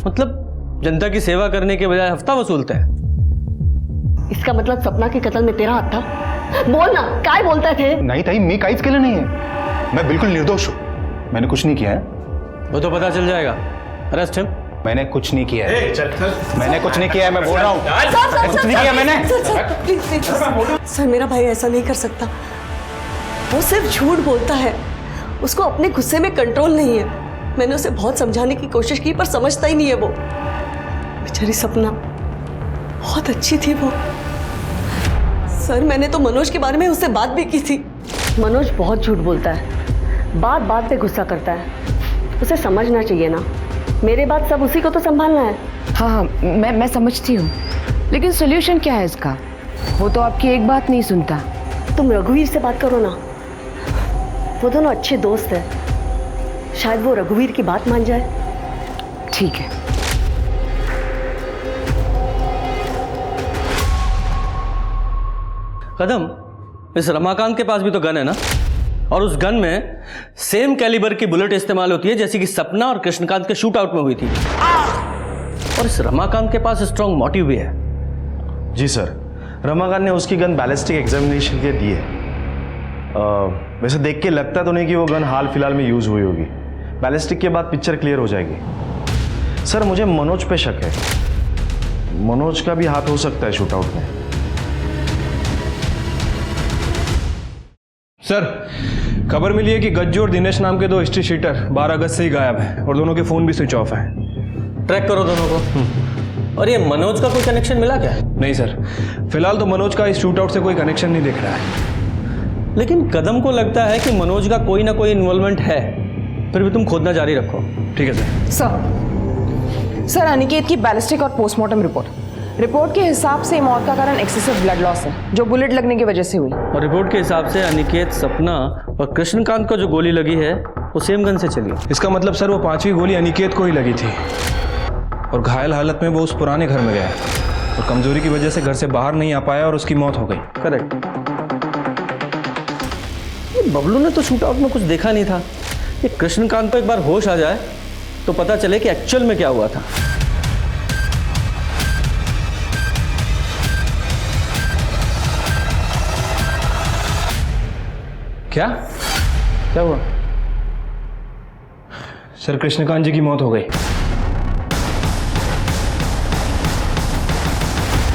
[SPEAKER 13] मतलब जनता की सेवा करने के बजाय हफ्ता वसूलते हैं।
[SPEAKER 6] इसका मतलब सपना के कत्ल में तेरा हाथ था? बोल ना, काय बोलता थे?
[SPEAKER 14] नहीं ताई, मी काहीच केलं नहीं है। मैं बिल्कुल निर्दोष हूँ, मैंने कुछ नहीं किया है।
[SPEAKER 13] वो तो पता चल जाएगा। Arrest him.
[SPEAKER 14] मैंने कुछ नहीं किया है। मैंने कुछ नहीं किया है, मैं बोल रहा हूँ। कुछ नहीं किया मैंने।
[SPEAKER 6] सर मेरा भाई ऐसा नहीं कर सकता, वो सिर्फ झूठ बोलता है, उसको अपने गुस्से में कंट्रोल नहीं है। मैंने उसे बहुत समझाने की कोशिश की पर समझता ही नहीं है वो। बेचारी सपना बहुत अच्छी थी वो। सर मैंने तो मनोज के बारे में उससे बात भी की थी। मनोज बहुत झूठ बोलता है, बात बात पे गुस्सा करता है। उसे समझना चाहिए ना, मेरे बाद सब उसी को तो संभालना है।
[SPEAKER 5] हाँ मैं समझती हूँ, लेकिन सोल्यूशन क्या है इसका? वो तो आपकी एक बात नहीं सुनता।
[SPEAKER 6] तुम रघुवीर से बात करो ना, वो दोनों अच्छे दोस्त हैं, शायद वो रघुवीर की बात मान जाए।
[SPEAKER 5] ठीक है।
[SPEAKER 13] कदम, इस रमाकांत के पास भी तो गन है ना, और उस गन में सेम कैलिबर की बुलेट इस्तेमाल होती है जैसी कि सपना और कृष्णकांत के शूट आउट में हुई थी। और इस रमाकांत के पास स्ट्रॉन्ग मोटिव भी है।
[SPEAKER 19] जी सर, रमाकांत ने उसकी गन बैलिस्टिक एग्जामिनेशन के लिए दी है। वैसे देख के लगता तो नहीं कि वो गन हाल फिलहाल में यूज हुई होगी। बैलिस्टिक के बाद पिक्चर क्लियर हो जाएगी। सर मुझे मनोज पे शक है, मनोज का भी हाथ हो सकता है शूटआउट में।
[SPEAKER 4] सर, खबर मिली है कि गज्जू और दिनेश नाम के 2 हिस्ट्री शीटर 12 अगस्त से ही गायब हैं और दोनों के फोन भी स्विच ऑफ हैं।
[SPEAKER 13] ट्रैक करो दोनों को। और ये मनोज का कोई कनेक्शन मिला क्या?
[SPEAKER 4] नहीं सर, फिलहाल तो मनोज का इस शूटआउट से कोई कनेक्शन नहीं दिख रहा है।
[SPEAKER 13] लेकिन कदम को लगता है कि मनोज का कोई ना कोई इन्वॉल्वमेंट है। फिर भी तुम खोदना जारी रखो।
[SPEAKER 4] ठीक है सर।
[SPEAKER 5] सर, अनिकेत की बैलिस्टिक और पोस्टमार्टम रिपोर्ट के हिसाब से मौत का कारण एक्सेसिव ब्लड लॉस है, जो बुलेट लगने की वजह से हुई।
[SPEAKER 13] और रिपोर्ट के हिसाब से अनिकेत, सपना और कृष्णकांत को जो गोली लगी है वो सेम गन से चली।
[SPEAKER 4] इसका मतलब सर वो 5वीं गोली अनिकेत को ही लगी थी और घायल हालत में वो उस पुराने घर में गया और कमजोरी की वजह से घर से बाहर नहीं आ पाया और उसकी मौत हो गई।
[SPEAKER 13] करेक्ट। बबलू ने तो शूटआउट में कुछ देखा नहीं था। ये कृष्णकांत को एक बार होश आ जाए तो पता चले कि एक्चुअल में क्या हुआ था।
[SPEAKER 4] क्या
[SPEAKER 13] हुआ?
[SPEAKER 4] सर, कृष्णकांत जी की मौत हो गई।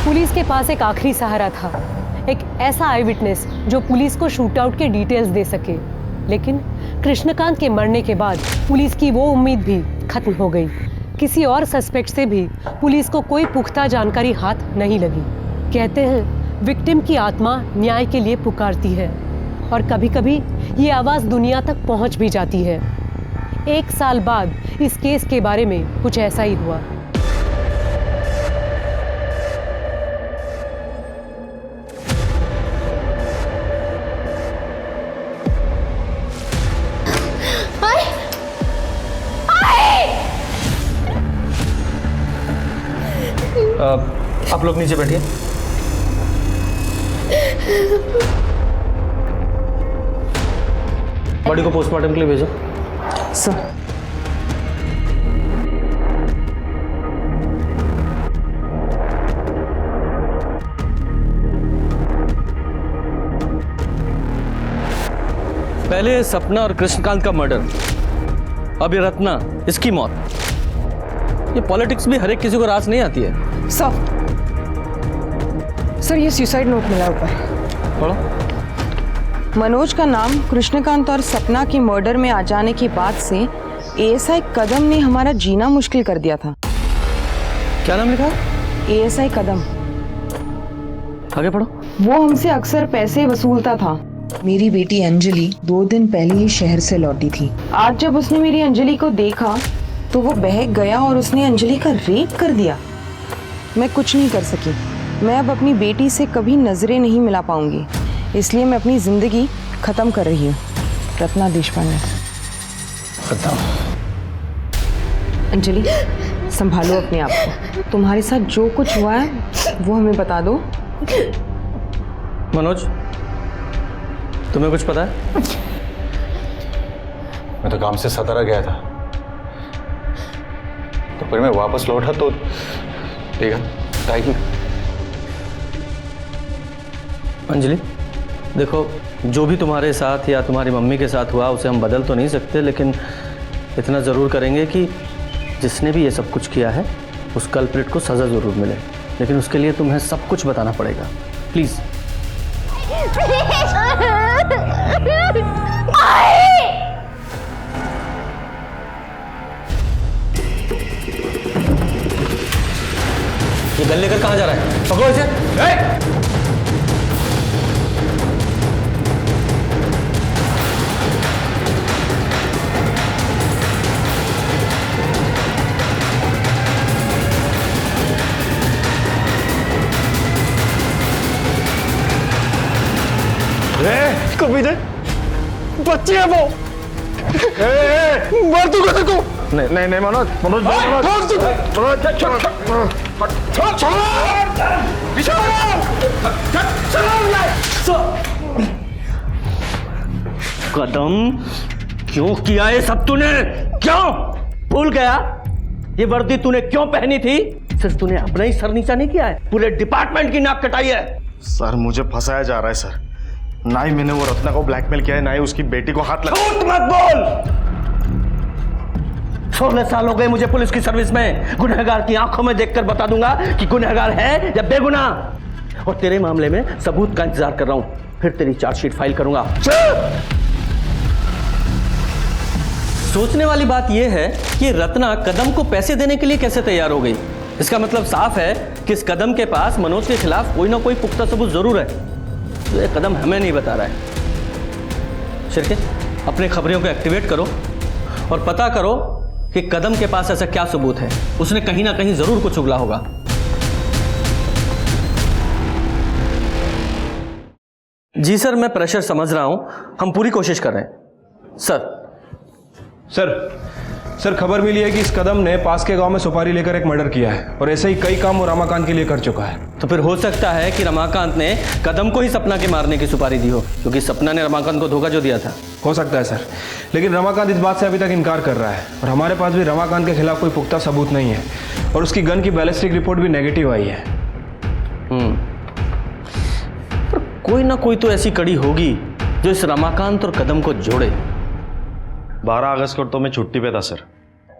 [SPEAKER 1] पुलिस के पास एक आखिरी सहारा था, एक ऐसा आई विटनेस जो पुलिस को शूटआउट के डिटेल्स दे सके। लेकिन कृष्णकांत के मरने के बाद पुलिस की वो उम्मीद भी खत्म हो गई। किसी और सस्पेक्ट से भी पुलिस को कोई पुख्ता जानकारी हाथ नहीं लगी। कहते हैं विक्टिम की आत्मा न्याय के लिए पुकारती है और कभी-कभी ये आवाज़ दुनिया तक पहुंच भी जाती है। 1 साल बाद इस केस के बारे में कुछ ऐसा ही हुआ।
[SPEAKER 13] आप लोग नीचे बैठिए। बॉडी को पोस्टमार्टम के लिए भेजो।
[SPEAKER 5] सर,
[SPEAKER 13] पहले सपना और कृष्णकांत का मर्डर, अब ये रत्ना, इसकी मौत। ये पॉलिटिक्स भी हर एक किसी को रास नहीं आती है।
[SPEAKER 5] सर, ये सुसाइड नोट मिला ऊपर।
[SPEAKER 13] पढ़ो।
[SPEAKER 5] मनोज का नाम कृष्णकांत और सपना की मर्डर में आ जाने के बाद से एएसआई कदम ने हमारा जीना मुश्किल कर दिया था।
[SPEAKER 13] क्या नाम लिखा?
[SPEAKER 5] एएसआई कदम।
[SPEAKER 13] आगे पढ़ो।
[SPEAKER 5] वो हमसे अक्सर पैसे वसूलता था।
[SPEAKER 20] मेरी बेटी अंजलि 2 दिन पहले ही शहर से लौटी थी।
[SPEAKER 5] आज जब उसने मेरी अंजलि को देखा तो वो बहक गया और उसने अंजलि का रेप कर दिया। मैं कुछ नहीं कर सकी। मैं अब अपनी बेटी से कभी नजरें नहीं मिला पाऊंगी, इसलिए मैं अपनी जिंदगी खत्म कर रही हूँ। रत्ना देशपांडे।
[SPEAKER 13] खत्म।
[SPEAKER 5] अंजलि, संभालो अपने आप को। तुम्हारे साथ जो कुछ हुआ है वो हमें बता दो।
[SPEAKER 13] मनोज, तुम्हें कुछ पता है?
[SPEAKER 14] मैं तो काम से सतारा गया था, तो फिर मैं वापस लौटा तो देखा टाइगर।
[SPEAKER 13] अंजलि, देखो, जो भी तुम्हारे साथ या तुम्हारी मम्मी के साथ हुआ उसे हम बदल तो नहीं सकते, लेकिन इतना ज़रूर करेंगे कि जिसने भी ये सब कुछ किया है उस कल्प्रिट को सज़ा ज़रूर मिले। लेकिन उसके लिए तुम्हें सब कुछ बताना पड़ेगा, प्लीज़। ये गन लेकर कहाँ जा रहा है? पकड़ो इसे।
[SPEAKER 19] कभी दे बच्ची है वो। मार दूंगा तेरे को। नहीं नहीं मनोज मनोज
[SPEAKER 13] कदम क्यों किया ये सब तूने? क्यों भूल गया ये वर्दी तूने क्यों पहनी थी? सिर्फ तूने अपना ही सर नीचा नहीं किया है, पूरे डिपार्टमेंट की नाक कटाई है।
[SPEAKER 19] सर मुझे फंसाया जा रहा है सर। ना ही मैंने वो रत्ना को ब्लैकमेल किया है, ना ही उसकी बेटी को हाथ लगा।
[SPEAKER 13] झूठ मत बोल। 16 साल हो गए मुझे पुलिस की सर्विस में। गुनहगार की आंखों में देखकर बता दूंगा कि गुनहगार है या बेगुनाह। और तेरे मामले में सबूत का इंतजार कर रहा हूं, फिर तेरी चार्जशीट फाइल करूंगा। सोचने वाली बात यह है कि रत्ना कदम को पैसे देने के लिए कैसे तैयार हो गई। इसका मतलब साफ है कि इस कदम के पास मनोज के खिलाफ कोई ना कोई पुख्ता सबूत जरूर है। तो ये कदम हमें नहीं बता रहा है। शिर्के, अपने खबरों को एक्टिवेट करो और पता करो कि कदम के पास ऐसा क्या सबूत है। उसने कहीं ना कहीं जरूर कुछ उगला होगा। जी सर, मैं प्रेशर समझ रहा हूं, हम पूरी कोशिश कर रहे हैं।
[SPEAKER 4] सर खबर मिली है कि इस कदम ने पास के गांव में सुपारी लेकर एक मर्डर किया है और ऐसे ही कई काम वो रमाकांत के लिए कर चुका है।
[SPEAKER 13] तो फिर हो सकता है कि रमाकांत ने कदम को ही सपना के मारने की सुपारी दी हो, क्योंकि सपना ने रमाकांत को धोखा जो दिया था।
[SPEAKER 4] हो सकता है सर, लेकिन रमाकांत इस बात से अभी तक इनकार कर रहा है और हमारे पास भी रमाकांत के खिलाफ कोई पुख्ता सबूत नहीं है और उसकी गन की बैलिस्टिक रिपोर्ट भी नेगेटिव आई है।
[SPEAKER 13] पर कोई ना कोई तो ऐसी कड़ी होगी जो इस रमाकांत और कदम को जोड़े।
[SPEAKER 19] 12 अगस्त को तो मैं छुट्टी पे था सर,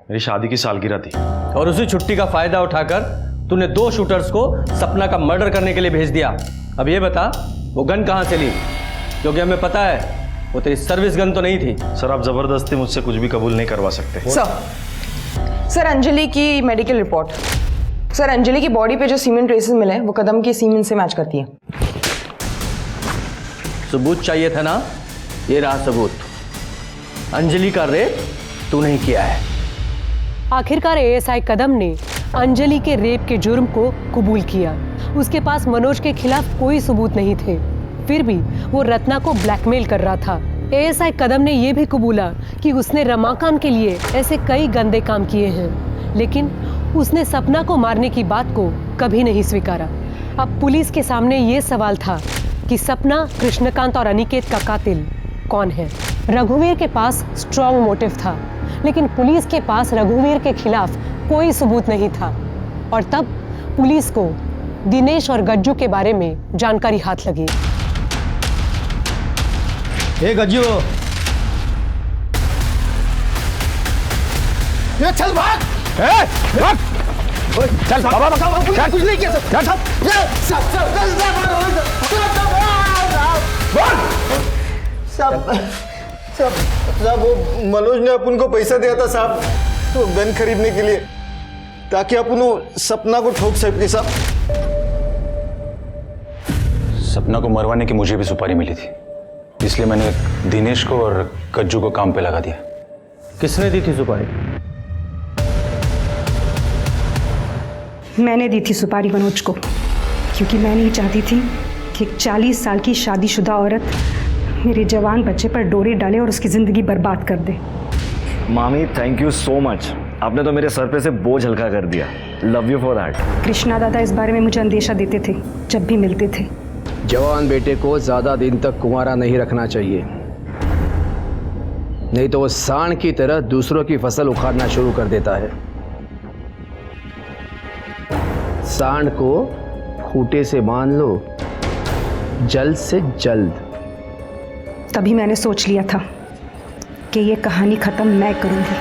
[SPEAKER 19] मेरी शादी की सालगिरह थी।
[SPEAKER 13] और उसी छुट्टी का फायदा उठाकर तूने 2 शूटर्स को सपना का मर्डर करने के लिए भेज दिया। अब ये बता, वो गन कहां से ली? क्योंकि हमें पता है वो तेरी सर्विस गन तो नहीं थी।
[SPEAKER 19] सर आप जबरदस्ती मुझसे कुछ भी कबूल नहीं करवा सकते।
[SPEAKER 21] सर अंजलि की मेडिकल रिपोर्ट। सर अंजलि की बॉडी पे जो सीमेंट ट्रेसेस मिले हैं वो कदम के सीमेंट से मैच करती है।
[SPEAKER 13] सबूत चाहिए था ना, ये रहा सबूत। अंजलि का रेप तू नहीं किया है।
[SPEAKER 1] आखिरकार एएसआई कदम ने अंजलि के रेप के जुर्म को कबूल किया। उसके पास मनोज के खिलाफ कोई सबूत नहीं थे, फिर भी वो रत्ना को ब्लैकमेल कर रहा था। एएसआई कदम ने यह भी कबूला कि उसने रमाकांत के लिए ऐसे कई गंदे काम किए हैं, लेकिन उसने सपना को मारने की बात को कभी नहीं स्वीकारा। अब पुलिस के सामने ये सवाल था कि सपना, कृष्णकांत और अनिकेत का कातिल कौन है। रघुवीर के पास स्ट्रॉन्ग मोटिव था, लेकिन पुलिस के पास रघुवीर के खिलाफ कोई सबूत नहीं था। और तब पुलिस को दिनेश और गज्जू के बारे में जानकारी हाथ लगी।
[SPEAKER 17] ए गज्जू,
[SPEAKER 19] ये चल भाग।
[SPEAKER 17] चल बाबा बताओ, कुछ नहीं किया सर। साहब वो मनोज ने अपन को पैसा दिया था साहब, तो गन खरीदने के लिए, ताकि अपन सपना को ठोक सके साहब।
[SPEAKER 14] सपना को मरवाने की मुझे भी सुपारी मिली थी, इसलिए मैंने दिनेश को और कज्जू को काम पे लगा दिया।
[SPEAKER 13] किसने दी थी सुपारी?
[SPEAKER 10] मैंने दी थी सुपारी मनोज को, क्योंकि मैं नहीं चाहती थी कि एक 40 साल की शादीशुदा औरत मेरे जवान बच्चे पर डोरी डाले और उसकी जिंदगी बर्बाद कर दे।
[SPEAKER 7] मामी थैंक यू सो मच, आपने तो मेरे सर पे से बोझ हल्का कर दिया। Love you for that.
[SPEAKER 10] Krishna दादा इस बारे में मुझे अंदेशा देते थे जब भी मिलते थे।
[SPEAKER 2] जवान बेटे को ज्यादा दिन तक कुंवारा नहीं रखना चाहिए, नहीं तो वो सांड की तरह दूसरों की फसल उखाड़ना शुरू कर देता है। सांड को खूंटे से बांध लो, जल्द से जल्द।
[SPEAKER 10] तभी मैंने सोच लिया था कि ये कहानी खत्म मैं करूंगी,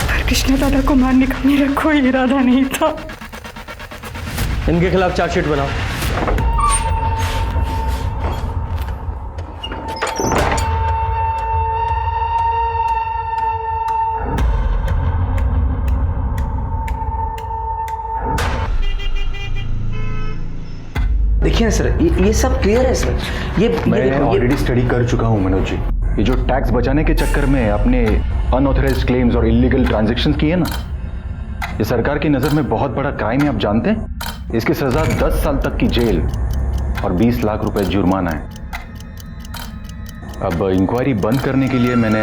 [SPEAKER 10] पर कृष्णा दादा को मारने का मेरा कोई इरादा नहीं था।
[SPEAKER 13] इनके खिलाफ चार्जशीट बनाओ।
[SPEAKER 2] देखिए सर, ये सब क्लियर है सर।
[SPEAKER 14] मैं ऑलरेडी स्टडी कर चुका हूँ मनोज जी। ये जो टैक्स बचाने के चक्कर में अपने अनऑथराइज्ड क्लेम्स और इलीगल ट्रांजैक्शंस किए ना, ये सरकार की नज़र में बहुत बड़ा क्राइम है। आप जानते हैं इसकी सज़ा 10 साल तक की जेल और 20 लाख रुपए जुर्माना है। अब इंक्वायरी बंद करने के लिए मैंने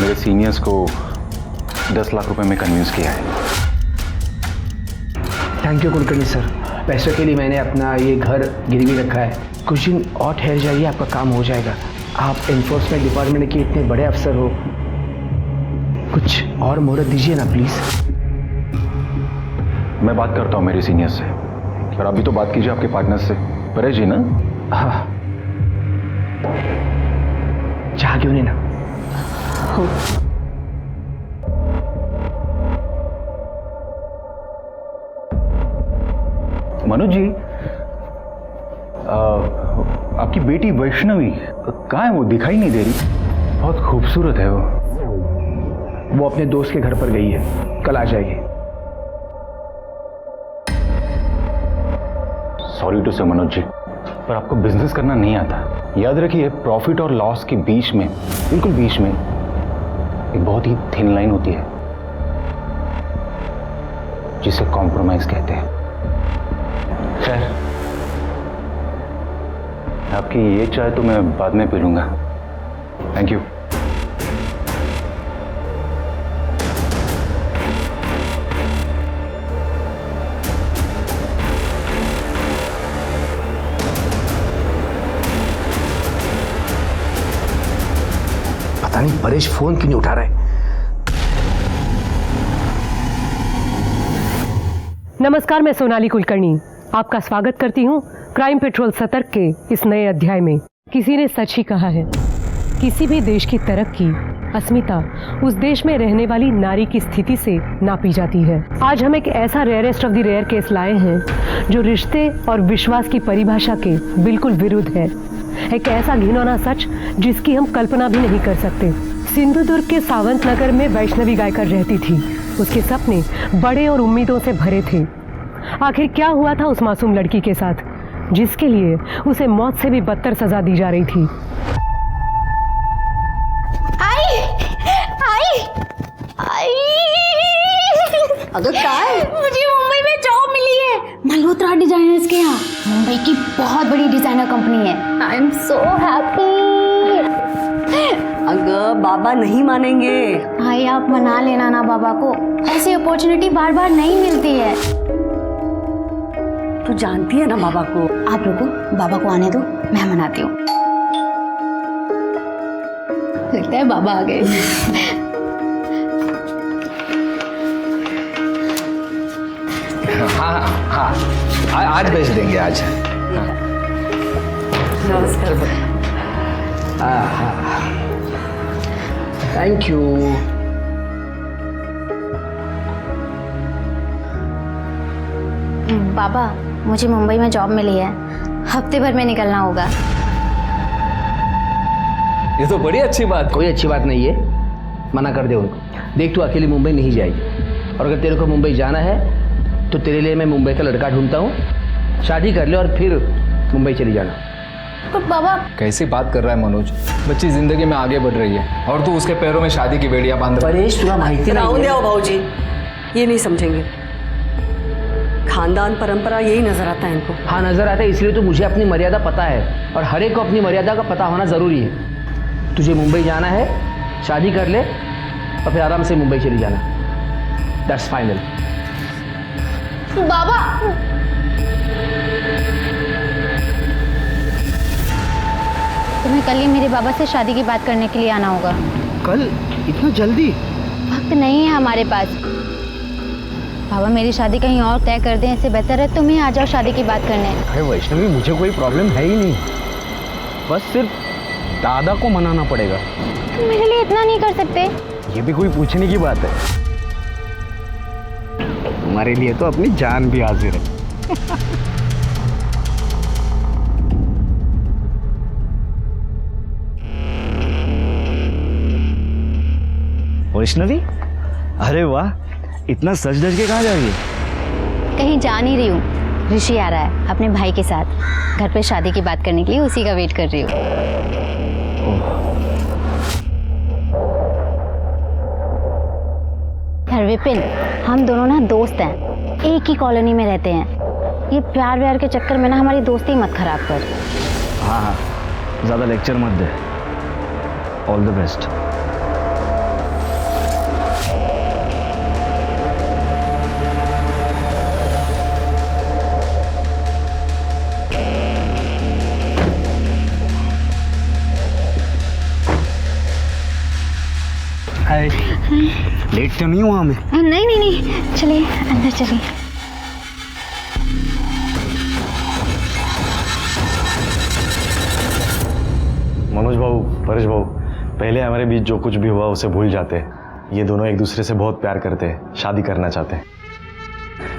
[SPEAKER 14] मेरे सीनियर्स को 10 लाख रुपए में कन्विंस किया है।
[SPEAKER 2] Thank you Kulkarni sir. पैसों के लिए मैंने अपना ये घर गिरवी रखा है। कुछ दिन और ठहर जाइए, आपका काम हो जाएगा। आप एनफोर्समेंट डिपार्टमेंट के इतने बड़े अफसर हो, कुछ और मोहलत दीजिए ना प्लीज़।
[SPEAKER 14] मैं बात करता हूँ मेरे सीनियर से, और आप भी तो बात कीजिए आपके पार्टनर से, परेश जी ना?
[SPEAKER 2] हाँ, चाह क्यों नहीं ना?
[SPEAKER 14] मनोज जी, आपकी बेटी वैष्णवी कहाँ है? वो दिखाई नहीं दे रही। बहुत खूबसूरत है
[SPEAKER 2] वो अपने दोस्त के घर पर गई है, कल आ जाएगी।
[SPEAKER 14] सॉरी टू से मनोज जी, पर आपको बिजनेस करना नहीं आता। याद रखिए, प्रॉफिट और लॉस के बीच में, बिल्कुल बीच में, एक बहुत ही थिन लाइन होती है जिसे कॉम्प्रोमाइज कहते हैं। खैर, आपकी ये चाय तो मैं बाद में पी लूंगा। Thank you.
[SPEAKER 2] पता नहीं परेश फोन क्यों नहीं उठा रहा है।
[SPEAKER 1] नमस्कार, मैं सोनाली कुलकर्णी आपका स्वागत करती हूँ क्राइम पेट्रोल सतर्क के इस नए अध्याय में। किसी ने सच ही कहा है, किसी भी देश की तरक्की, अस्मिता उस देश में रहने वाली नारी की स्थिति से नापी जाती है। आज हम एक ऐसा rarest of the rare case लाए हैं जो रिश्ते और विश्वास की परिभाषा के बिल्कुल विरुद्ध है। एक ऐसा घिनौना सच जिसकी हम कल्पना भी नहीं कर सकते। सिंधुदुर्ग के सावंत नगर में वैष्णवी गायकर रहती थी। उसके सपने बड़े और उम्मीदों से भरे थे। आखिर क्या हुआ था उस मासूम लड़की के साथ, जिसके लिए उसे मौत से भी बदतर सजा दी जा रही थी?
[SPEAKER 8] आई आई आई
[SPEAKER 6] अगर क्या है?
[SPEAKER 8] मुझे मुंबई में जॉब मिली है, मल्होत्रा डिजाइनर्स के यहाँ। मुंबई की बहुत बड़ी डिजाइनर कंपनी है। I am so happy.
[SPEAKER 6] अगर बाबा नहीं मानेंगे।
[SPEAKER 8] भाई आप मना लेना ना बाबा को, ऐसी अपॉर्चुनिटी बार बार नहीं मिलती है।
[SPEAKER 6] तू जानती है ना बाबा को।
[SPEAKER 8] आप रुको, बाबा को आने दो, मैं मनाती हूँ। लगता है बाबा आ गए।
[SPEAKER 2] हाँ हाँ, आज भेज देंगे आज।
[SPEAKER 6] नमस्कार।
[SPEAKER 2] Thank you.
[SPEAKER 8] बाबा, मुझे मुंबई में जॉब मिली है, हफ्ते भर में निकलना होगा।
[SPEAKER 2] ये तो बड़ी अच्छी बात। कोई अच्छी बात नहीं है, मना कर दे उनको। देख, तू अकेली मुंबई नहीं जाएगी, और अगर तेरे को मुंबई जाना है तो तेरे लिए मैं मुंबई का लड़का ढूंढता हूँ। शादी कर ले और फिर मुंबई चली जाना।
[SPEAKER 8] तो बाबा,
[SPEAKER 16] कैसी बात कर रहा है मनोज? बच्ची जिंदगी में आगे बढ़ रही है और तू उसके पैरों में शादी की बेड़ियां बांध रहा है।
[SPEAKER 2] परेश, तुला माहिती नहीं है।
[SPEAKER 6] भाऊजी, ये नहीं समझेंगे। खानदान परंपरा यही नजर आता है इनको।
[SPEAKER 2] हाँ, नजर आता है, इसलिए तो मुझे अपनी मर्यादा पता है, और हर एक को अपनी मर्यादा का पता होना जरूरी है। तुझे मुंबई जाना है, शादी कर ले और फिर आराम से मुंबई चली जाना। That's final.
[SPEAKER 8] बाबा, तुम्हें कल ही मेरे बाबा से शादी की बात करने के लिए आना होगा।
[SPEAKER 2] कल? इतना जल्दी?
[SPEAKER 8] वक्त नहीं है हमारे पास। बाबा, मेरी शादी कहीं और तय कर दें, इससे बेहतर है तुम ही आ जाओ शादी की बात करने।
[SPEAKER 2] अरे वैष्णवी, मुझे कोई प्रॉब्लम है ही नहीं, बस सिर्फ दादा को मनाना पड़ेगा।
[SPEAKER 8] तुम मेरे लिए इतना नहीं कर सकते?
[SPEAKER 2] ये भी कोई पूछने की बात है? तुम्हारे लिए तो अपनी जान भी हाजिर है।
[SPEAKER 7] वैष्णवी, अरे वाह, इतना सज धज के कहाँ जा रही है?
[SPEAKER 8] कहीं जा नहीं रही हूँ, ऋषि आ रहा है अपने भाई के साथ घर पे शादी की बात करने के लिए, उसी का वेट कर रही हूँ। यार विपिन, हम दोनों ना दोस्त हैं, एक ही कॉलोनी में रहते हैं। ये प्यार व्यार के चक्कर में ना हमारी दोस्ती मत खराब कर।
[SPEAKER 7] हाँ हाँ, ज़्यादा लेक्चर मत दे। All the best.
[SPEAKER 18] Hi. Late तो नहीं हुआ मैं?
[SPEAKER 8] नहीं नहीं नहीं, चलिए अंदर चलिए।
[SPEAKER 19] मनोज बाबू, परेश बाबू, पहले हमारे बीच जो कुछ भी हुआ उसे भूल जाते हैं। ये दोनों एक दूसरे से बहुत प्यार करते हैं, शादी करना चाहते हैं।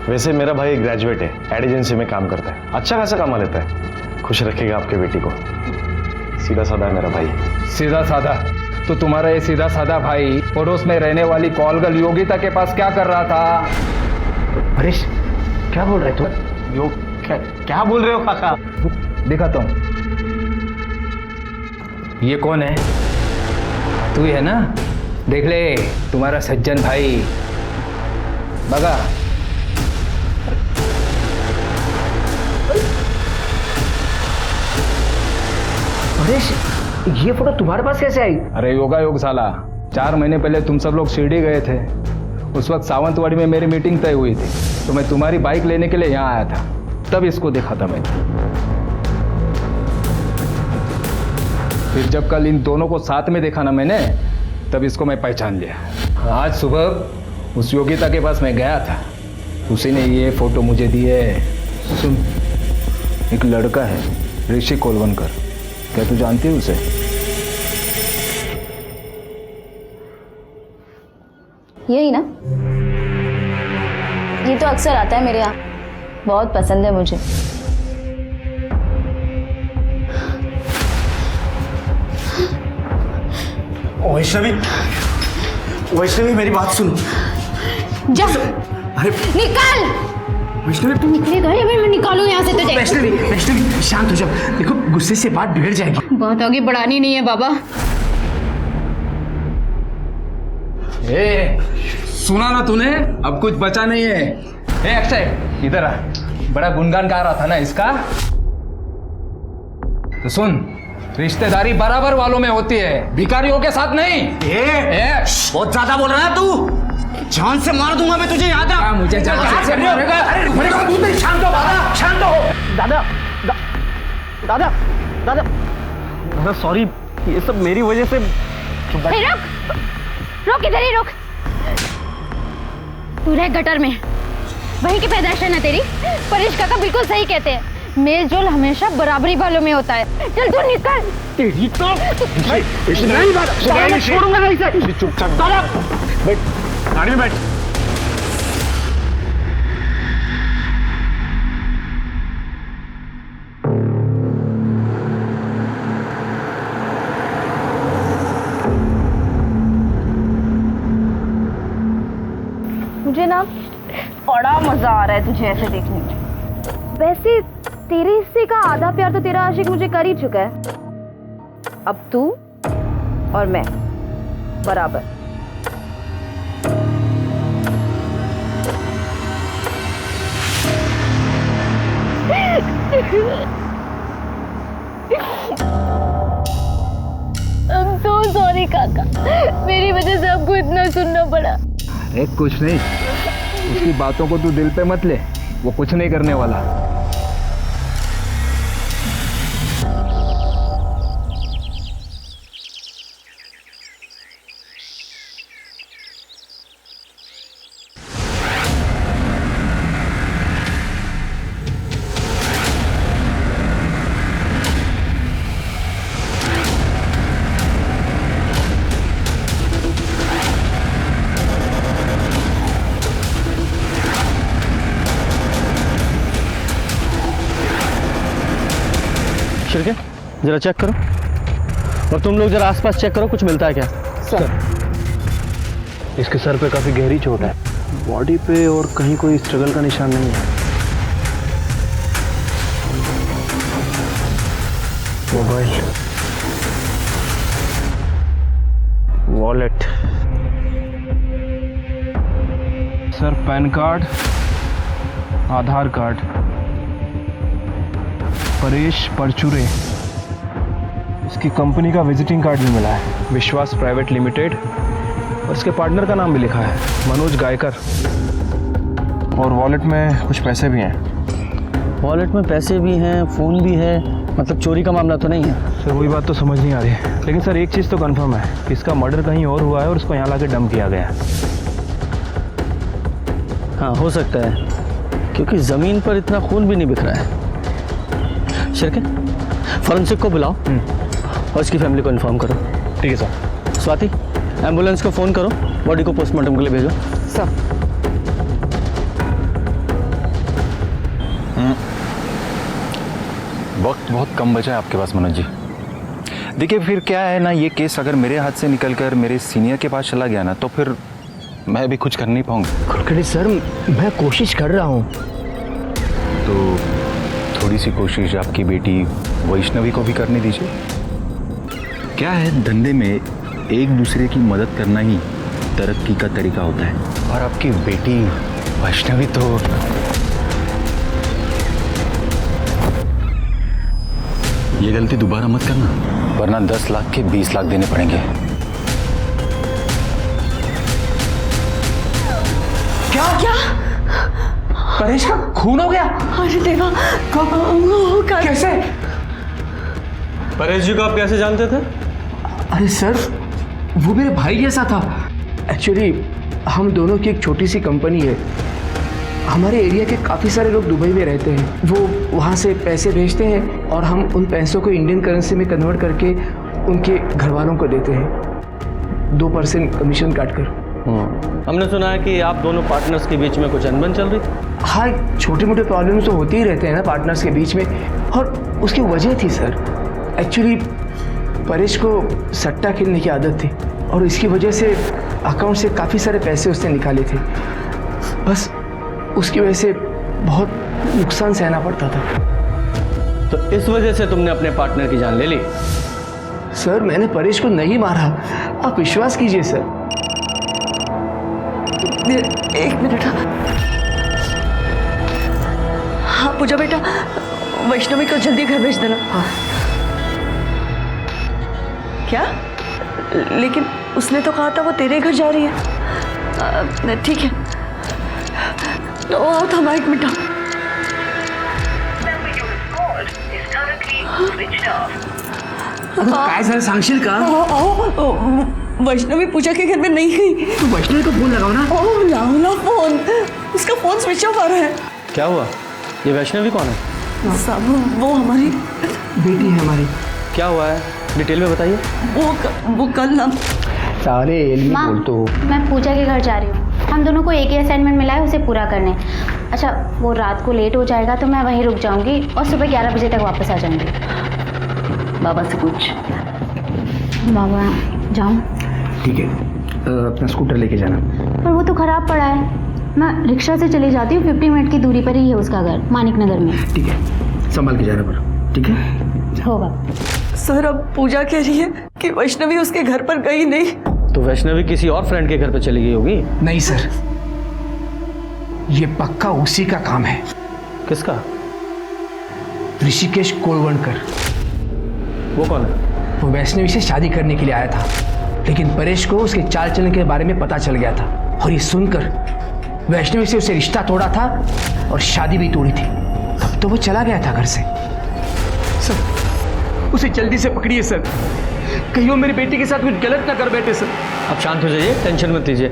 [SPEAKER 19] वैसे मेरा भाई ग्रेजुएट है, एड एजेंसी में काम करता है, अच्छा खासा कमा लेता है। खुश रखेगा आपके बेटी को। सीधा साधा है मेरा भाई।
[SPEAKER 16] सीधा साधा? तो तुम्हारा ये सीधा साधा भाई पड़ोस में रहने वाली कॉल गर्ल योगिता के पास क्या कर रहा था?
[SPEAKER 2] हरीश, क्या बोल रहे तुम?
[SPEAKER 18] यो क्या बोल रहे हो काका?
[SPEAKER 16] दिखाता हूँ। ये कौन है? तू ही है ना? देख ले, तुम्हारा सज्जन भाई। बगा।
[SPEAKER 2] हरीश, ये फोटो तुम्हारे पास कैसे आई?
[SPEAKER 16] अरे योगा योग साला, 4 महीने पहले तुम सब लोग शिरडी गए थे। उस वक्त सावंतवाड़ी में मेरी मीटिंग तय हुई थी, तो मैं तुम्हारी बाइक लेने के लिए यहाँ आया था, तब इसको देखा था मैंने। फिर जब कल इन दोनों को साथ में देखा ना मैंने, तब इसको मैं पहचान लिया। आज सुबह उस योगिता के पास मैं गया था, उसी ने ये फोटो मुझे दी है। सुन, एक लड़का है ऋषि कोलवनकर, क्या तू जानती है उसे?
[SPEAKER 8] यही ना, ये तो अक्सर आता है मेरे यहाँ, बहुत पसंद है मुझे।
[SPEAKER 18] वैष्णवी, वैष्णवी मेरी बात सुनो।
[SPEAKER 8] जा।
[SPEAKER 18] अरे
[SPEAKER 8] निकाल।
[SPEAKER 18] वैष्णवी
[SPEAKER 8] तू निकलेगा या मैं निकालूं यहाँ से तुझे?
[SPEAKER 18] वैष्णवी, वैष्णवी शांत हो जाओ। देखो गुस्से से बात बिगड़ जाएगी।
[SPEAKER 8] बात आगे बढ़ानी नहीं है बाबा।
[SPEAKER 16] ए, सुना ना तूने? अब कुछ बचा नहीं है। ए अक्षय, इधर आ। बड़ा गुणगान गा रहा था ना इसका, तो सुन, रिश्तेदारी बराबर वालों में होती है, भिखारियों के साथ नहीं।
[SPEAKER 18] बहुत ज्यादा बोल रहा है तू। जान से मार दूंगा मैं तुझे, याद रख।
[SPEAKER 16] मुझे जान से मारेगा?
[SPEAKER 18] शांत हो बाबा, शांत हो। दादा दादा दादा दादा सॉरी, ये सब मेरी वजह से।
[SPEAKER 8] रुक इधर ही रुक। तू रह गटर में, वहीं की पैदाइश है ना तेरी। परेश काका बिल्कुल सही कहते हैं, मेल जोल हमेशा बराबरी वालों में होता है। चल तू निकल।
[SPEAKER 18] तेरी तो नहीं बात छोड़ूंगा नहीं इसे। चुपचाप दादा बैठ, गाड़ी में बैठ।
[SPEAKER 11] मुझे ना बड़ा मजा आ रहा है तुझे ऐसे देखने में। वैसे तेरे हिस्से का आधा प्यार तो तेरा आशिक मुझे कर ही चुका है, अब तू और मैं बराबर। I'm so sorry काका, मेरी वजह से आपको इतना सुनना पड़ा।
[SPEAKER 16] अरे कुछ नहीं, उसकी बातों को तू दिल पे मत ले, वो कुछ नहीं करने वाला।
[SPEAKER 7] शिरके, जरा चेक करो, और तुम लोग जरा आसपास चेक करो, कुछ मिलता है क्या?
[SPEAKER 4] सर, इसके सर पे काफी गहरी चोट है, बॉडी पे और कहीं कोई स्ट्रगल का निशान नहीं है। Mobile, wallet, sir pan card, Aadhaar card, Paresh Parchure, इसकी कंपनी का विजिटिंग कार्ड भी मिला है, विश्वास प्राइवेट लिमिटेड, और इसके पार्टनर का नाम भी लिखा है, मनोज गायकर। और वॉलेट में कुछ पैसे भी हैं।
[SPEAKER 13] वॉलेट में पैसे भी हैं, फ़ोन भी है, मतलब चोरी का मामला तो नहीं है?
[SPEAKER 4] सर वही बात तो समझ नहीं आ रही है, लेकिन सर एक चीज़ तो कंफर्म है कि इसका मर्डर कहीं और हुआ है और उसको यहाँ लाके डंप किया गया है।
[SPEAKER 13] हाँ हो सकता है, क्योंकि ज़मीन पर इतना खून भी नहीं बिखरा है। शिरके, फॉरेंसिक को बुलाओ और इसकी फैमिली को इन्फॉर्म करो।
[SPEAKER 4] ठीक है सर।
[SPEAKER 13] स्वाति, एम्बुलेंस को फ़ोन करो, बॉडी को पोस्टमार्टम के लिए भेजो।
[SPEAKER 10] सर
[SPEAKER 14] वक्त बहुत कम बचा है आपके पास मनोज जी। देखिए फिर क्या है ना, ये केस अगर मेरे हाथ से निकलकर मेरे सीनियर के पास चला गया ना, तो फिर मैं भी कुछ कर नहीं पाऊंगा।
[SPEAKER 2] कुलकर्णी सर, मैं कोशिश कर रहा हूँ।
[SPEAKER 14] तो थोड़ी सी कोशिश आपकी बेटी वैष्णवी को भी करने दीजिए। क्या है, धंधे में एक दूसरे की मदद करना ही तरक्की का तरीका होता है। और आपकी बेटी वैष्णवी तो ये गलती दोबारा मत करना, वरना 10 लाख के 20 लाख देने पड़ेंगे।
[SPEAKER 2] क्या क्या परेश का खून हो गया?
[SPEAKER 6] अरे देवा,
[SPEAKER 2] कैसे?
[SPEAKER 13] परेश जी को आप कैसे जानते थे?
[SPEAKER 2] अरे सर, वो मेरे भाई जैसा था। एक्चुअली हम दोनों की एक छोटी सी कंपनी है। हमारे एरिया के काफ़ी सारे लोग दुबई में रहते हैं। वो वहाँ से पैसे भेजते हैं और हम उन पैसों को इंडियन करेंसी में कन्वर्ट करके उनके घर वालों को देते हैं 2% कमीशन काटकर।
[SPEAKER 13] हमने सुना है कि आप दोनों पार्टनर्स के बीच में कुछ अनबन चल रही।
[SPEAKER 2] हाँ, छोटे मोटे प्रॉब्लम्स तो होते ही रहते हैं ना पार्टनर्स के बीच में, और उसकी वजह थी सर। एक्चुअली परेश को सट्टा खेलने की आदत थी और इसकी वजह से अकाउंट से काफ़ी सारे पैसे उसने निकाले थे। बस उसकी वजह से बहुत नुकसान सहना पड़ता था।
[SPEAKER 13] तो इस वजह से तुमने अपने पार्टनर की जान ले ली?
[SPEAKER 2] सर मैंने परेश को नहीं मारा, आप विश्वास कीजिए सर।
[SPEAKER 6] एक मिनट। हाँ पूजा बेटा, वैष्णवी को जल्दी घर भेज देना। हाँ। क्या? लेकिन उसने तो कहा था वो तेरे घर जा रही है। ठीक है, तो आओ थांबा एक मिनट।
[SPEAKER 2] काय झालं सांगशील का?
[SPEAKER 6] वैष्णवी पूजा के घर में नहीं गई।
[SPEAKER 2] तो वैष्णवी को फोन लगाओ ना।
[SPEAKER 6] लाओ ना फोन, उसका फोन स्विच ऑफ आ रहा है।
[SPEAKER 13] क्या हुआ? ये वैष्णवी कौन है?
[SPEAKER 6] साहब वो हमारी
[SPEAKER 2] बेटी है हमारी।
[SPEAKER 13] क्या हुआ है, डिटेल में बताइए।
[SPEAKER 6] वो कल ना
[SPEAKER 2] सारे
[SPEAKER 8] माँ, मैं पूजा के घर जा रही हूँ। हम दोनों को एक ही असाइनमेंट मिला है, उसे पूरा करने। अच्छा, वो रात को लेट हो जाएगा तो मैं वहीं रुक जाऊंगी और सुबह 11 बजे तक वापस आ जाऊंगी।
[SPEAKER 6] बाबा से पूछ।
[SPEAKER 8] बाबा जाऊँ?
[SPEAKER 2] ठीक है, अपना स्कूटर लेके जाना।
[SPEAKER 8] पर वो तो खराब पड़ा है। मैं रिक्शा से चली जाती हूँ, 50 मिनट की दूरी पर ही है उसका घर, मानिक नगर में।
[SPEAKER 2] ठीक है, संभाल के जाना पड़ा। ठीक है,
[SPEAKER 8] होगा।
[SPEAKER 6] सर अब पूजा कह रही है कि वैष्णवी उसके घर पर गई नहीं।
[SPEAKER 13] तो वैष्णवी किसी और फ्रेंड के घर पे चली गई होगी।
[SPEAKER 2] नहीं सर, ये पक्का उसी का काम है।
[SPEAKER 13] किसका?
[SPEAKER 2] ऋषिकेश कोलवणकर।
[SPEAKER 13] वो कौन है?
[SPEAKER 2] वो वैष्णवी से शादी करने के लिए आया था, लेकिन परेश को उसके चाल चलन के बारे में पता चल गया था और ये सुनकर वैष्णवी से उसे रिश्ता तोड़ा था और शादी भी तोड़ी थी। तब तो वो चला गया था घर से। सर उसे जल्दी से पकड़िए सर, कहीं वो मेरी बेटी के साथ कुछ गलत ना कर बैठे सर।
[SPEAKER 13] अब शांत हो जाइए, टेंशन मत लीजिए।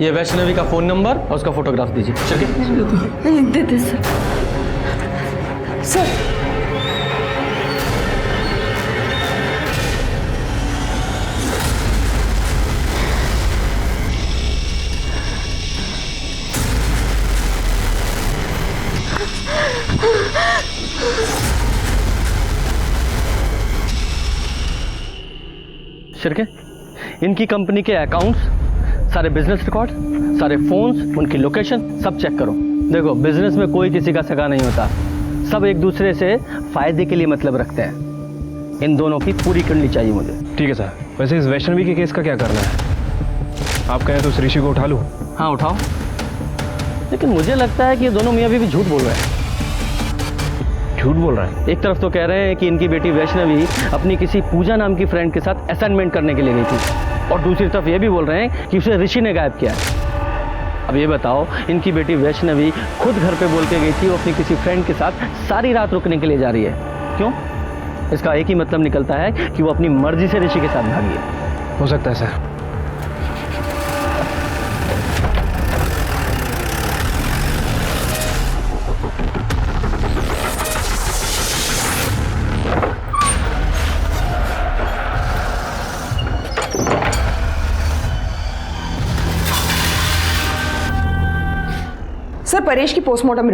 [SPEAKER 13] ये वैष्णवी का फ़ोन नंबर और उसका फोटोग्राफ दीजिए। चलिए
[SPEAKER 6] दे सर। सर
[SPEAKER 13] शिरके, इनकी कंपनी के अकाउंट्स, सारे बिजनेस रिकॉर्ड, सारे फोन्स, उनकी लोकेशन सब चेक करो। देखो, बिजनेस में कोई किसी का सगा नहीं होता, सब एक दूसरे से फायदे के लिए मतलब रखते हैं। इन दोनों की पूरी करनी चाहिए मुझे।
[SPEAKER 4] ठीक है सर। वैसे इस वैष्णवी के केस का क्या करना है? आप कहें तो उस ऋषि को उठा लूँ?
[SPEAKER 13] हाँ उठाओ, लेकिन मुझे लगता है कि ये दोनों मियाँ बीवी झूठ बोल रहे हैं। झूठ बोल रहा है। एक तरफ तो कह रहे हैं कि इनकी बेटी वैष्णवी अपनी किसी पूजा नाम की फ्रेंड के साथ असाइनमेंट करने के लिए गई थी, और दूसरी तरफ ये भी बोल रहे हैं कि उसे ऋषि ने गायब किया है। अब ये बताओ, इनकी बेटी वैष्णवी खुद घर पे बोल के गई थी वो अपनी किसी फ्रेंड के साथ सारी रात रुकने के लिए जा रही है। क्यों? इसका एक ही मतलब निकलता है कि वो अपनी मर्जी से ऋषि के साथ भागी है।
[SPEAKER 4] हो सकता है सर।
[SPEAKER 21] सर, परेश की पोस्टमार्टम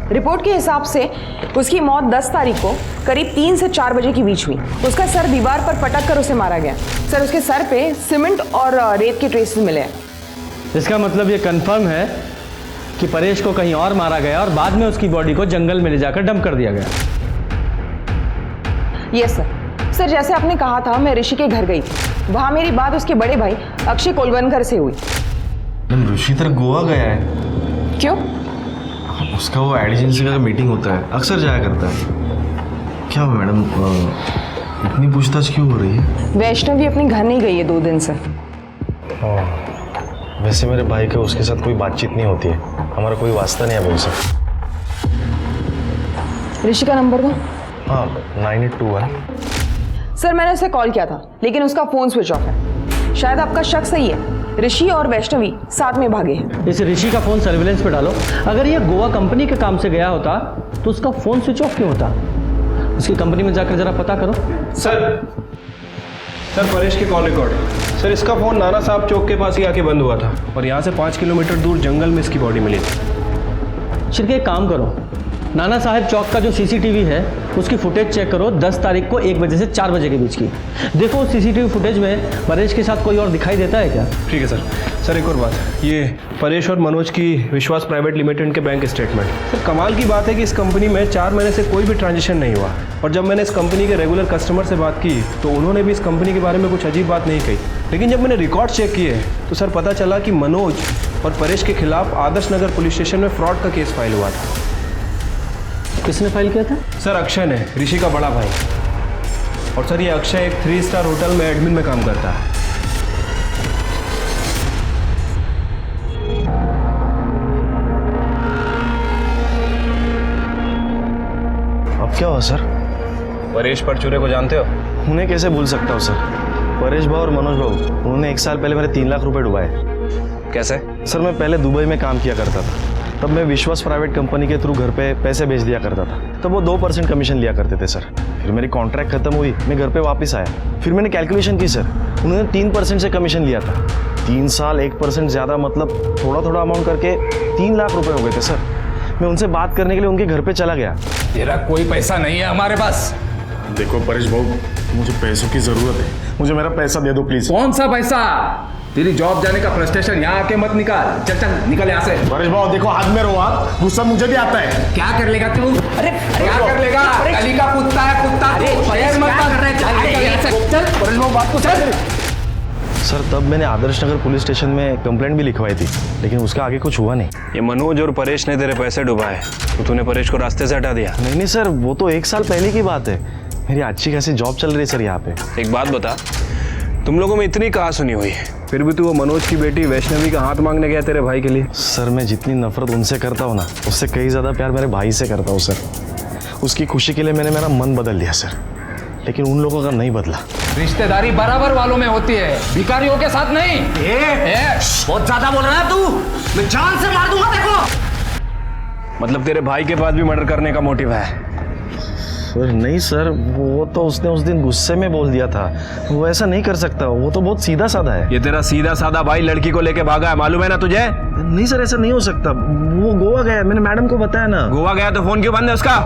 [SPEAKER 21] रिपोर्ट के हिसाब से उसकी मौत 10 तारीख को करीब 3 से 4 बजे के बीच हुई। उसका सर दीवार पर पटक कर उसे मारा गया। सर, उसके सर पे सीमेंट और रेत के ट्रेसेस मिले हैं।
[SPEAKER 13] इसका मतलब ये कंफर्म है कि परेश को कहीं और मारा गया और बाद में उसकी बॉडी को जंगल में ले जाकर डंप कर दिया गया।
[SPEAKER 21] Yes sir. सर, जैसे आपने कहा था, मैं ऋषि के घर गई थी। वहाँ मेरी बात उसके बड़े भाई अक्षय कोलवनकर से हुई।
[SPEAKER 19] ऋषि तर गोवा गया है।
[SPEAKER 21] क्यों?
[SPEAKER 19] उसका वो एड एजेंसी का मीटिंग होता है, अक्सर जाया करता है। क्या हुआ मैडम, इतनी पूछताछ क्यों हो रही है?
[SPEAKER 21] वैष्णवी अपने घर नहीं गई है 2 दिन से।
[SPEAKER 19] वैसे मेरे भाई का उसके साथ कोई बातचीत नहीं होती है, हमारा कोई वास्ता नहीं है उनसे।
[SPEAKER 21] ऋषि का नंबर दो।
[SPEAKER 19] हाँ, 9821।
[SPEAKER 21] सर, मैंने उसे कॉल किया था, लेकिन उसका फोन स्विच ऑफ है। शायद आपका शक सही है, ऋषि और वैष्णवी साथ में भागे हैं।
[SPEAKER 13] इस ऋषि का फोन सर्विलेंस पे डालो। अगर ये गोवा कंपनी के काम से गया होता तो उसका फोन स्विच ऑफ क्यों होता? उसकी कंपनी में जाकर जरा पता करो।
[SPEAKER 4] सर परेश के कॉल रिकॉर्ड। सर, इसका फोन नाना साहब चौक के पास ही आके बंद हुआ था और यहाँ से 5 किलोमीटर दूर जंगल में इसकी बॉडी मिली थी।
[SPEAKER 13] शिरके, एक काम करो, नाना साहब चौक का जो सीसीटीवी है उसकी फुटेज चेक करो 10 तारीख को 1 बजे से 4 बजे के बीच की। देखो उस सीसीटीवी फुटेज में परेश के साथ कोई और दिखाई देता है क्या?
[SPEAKER 4] ठीक है सर। सर, एक और बात, ये परेश और मनोज की विश्वास प्राइवेट लिमिटेड के बैंक स्टेटमेंट। सर, कमाल की बात है कि इस कंपनी में 4 महीने से कोई भी ट्रांजेक्शन नहीं हुआ, और जब मैंने इस कंपनी के रेगुलर कस्टमर से बात की तो उन्होंने भी इस कंपनी के बारे में कुछ अजीब बात नहीं कही। लेकिन जब मैंने रिकॉर्ड चेक किए तो सर पता चला कि मनोज और परेश के खिलाफ आदर्श नगर पुलिस स्टेशन में फ्रॉड का केस फाइल हुआ था।
[SPEAKER 13] किसने फाइल किया था?
[SPEAKER 4] सर, अक्षय ने, ऋषि का बड़ा भाई। और सर, ये अक्षय एक 3 स्टार होटल में एडमिन में काम करता है।
[SPEAKER 19] अब क्या हुआ सर?
[SPEAKER 4] परेश परचूरे को जानते हो?
[SPEAKER 19] उन्हें कैसे भूल सकता हूँ सर। परेश भाऊ और मनोज भाऊ, उन्होंने 1 साल पहले मेरे 3 लाख रुपए डुबाए।
[SPEAKER 4] कैसे?
[SPEAKER 19] सर, मैं पहले दुबई में काम किया करता था, तब मैं विश्वास प्राइवेट कंपनी के थ्रू घर पे पैसे भेज दिया करता था। तब वो 2% कमीशन लिया करते थे सर। फिर मेरी कॉन्ट्रैक्ट खत्म हुई, मैं घर पे वापस आया। फिर मैंने कैलकुलेशन की सर, उन्होंने 3% से कमीशन लिया था। 3 साल 1% ज़्यादा, मतलब थोड़ा थोड़ा अमाउंट करके 3 लाख रुपए हो गए थे सर। मैं उनसे बात करने के लिए उनके घर पे चला गया।
[SPEAKER 12] तेरा कोई पैसा नहीं है हमारे पास।
[SPEAKER 19] देखो परेश भाऊ, मुझे पैसों की ज़रूरत है, मुझे मेरा पैसा दे दो प्लीज़।
[SPEAKER 12] कौन सा पैसा? तेरी जॉब जाने का फ्रस्ट्रेशन यहाँ आके मत निकाल। चल चल निकल यहाँ से।
[SPEAKER 19] परेश भाऊ देखो, हाथ में रहो आप, गुस्सा मुझे भी आता है।
[SPEAKER 12] क्या कर लेगा तू? अरे क्या कर लेगा? गली का कुत्ता है, कुत्ता। शहर मत कर रहे। चल निकल यहाँ से। चल
[SPEAKER 19] परेश भाऊ, बात को चल। सर, तब मैंने आदर्श नगर पुलिस स्टेशन में कंप्लेंट भी लिखवाई थी, लेकिन उसका आगे कुछ हुआ नहीं।
[SPEAKER 4] ये मनोज और परेश ने तेरे पैसे डुबाए तो तूने परेश को रास्ते से हटा दिया?
[SPEAKER 19] नहीं सर, वो तो 1 साल पहले की बात है। मेरी अच्छी खासी जॉब चल रही है सर यहाँ पे।
[SPEAKER 4] एक बात बता, तुम लोगों में इतनी कहा सुनी हुई, फिर भी तू वो मनोज की बेटी वैष्णवी का हाथ मांगने गया तेरे भाई के लिए?
[SPEAKER 19] सर, मैं जितनी नफरत उनसे करता हूँ ना, उससे कई ज़्यादा प्यार मेरे भाई से करता हूँ सर। उसकी खुशी के लिए मैंने मेरा मन बदल दिया सर, लेकिन उन लोगों का नहीं बदला।
[SPEAKER 12] रिश्तेदारी बराबर वालों में होती है, भिखारियों के साथ नहीं।
[SPEAKER 18] बहुत ज्यादा बोल रहा है तू, मैं जान से मार दूंगा देखो।
[SPEAKER 4] मतलब तेरे भाई के पास भी मर्डर करने का मोटिव है?
[SPEAKER 19] सर नहीं सर, वो तो उसने उस दिन गुस्से में बोल दिया था, वो ऐसा नहीं कर सकता, वो तो बहुत सीधा साधा है।
[SPEAKER 4] ये तेरा सीधा साधा भाई लड़की को लेके भागा है, मालूम है ना तुझे?
[SPEAKER 19] नहीं सर, ऐसा नहीं हो सकता, वो गोवा गया, मैंने मैडम को बताया ना।
[SPEAKER 4] गोवा गया तो फोन क्यों बंद है उसका?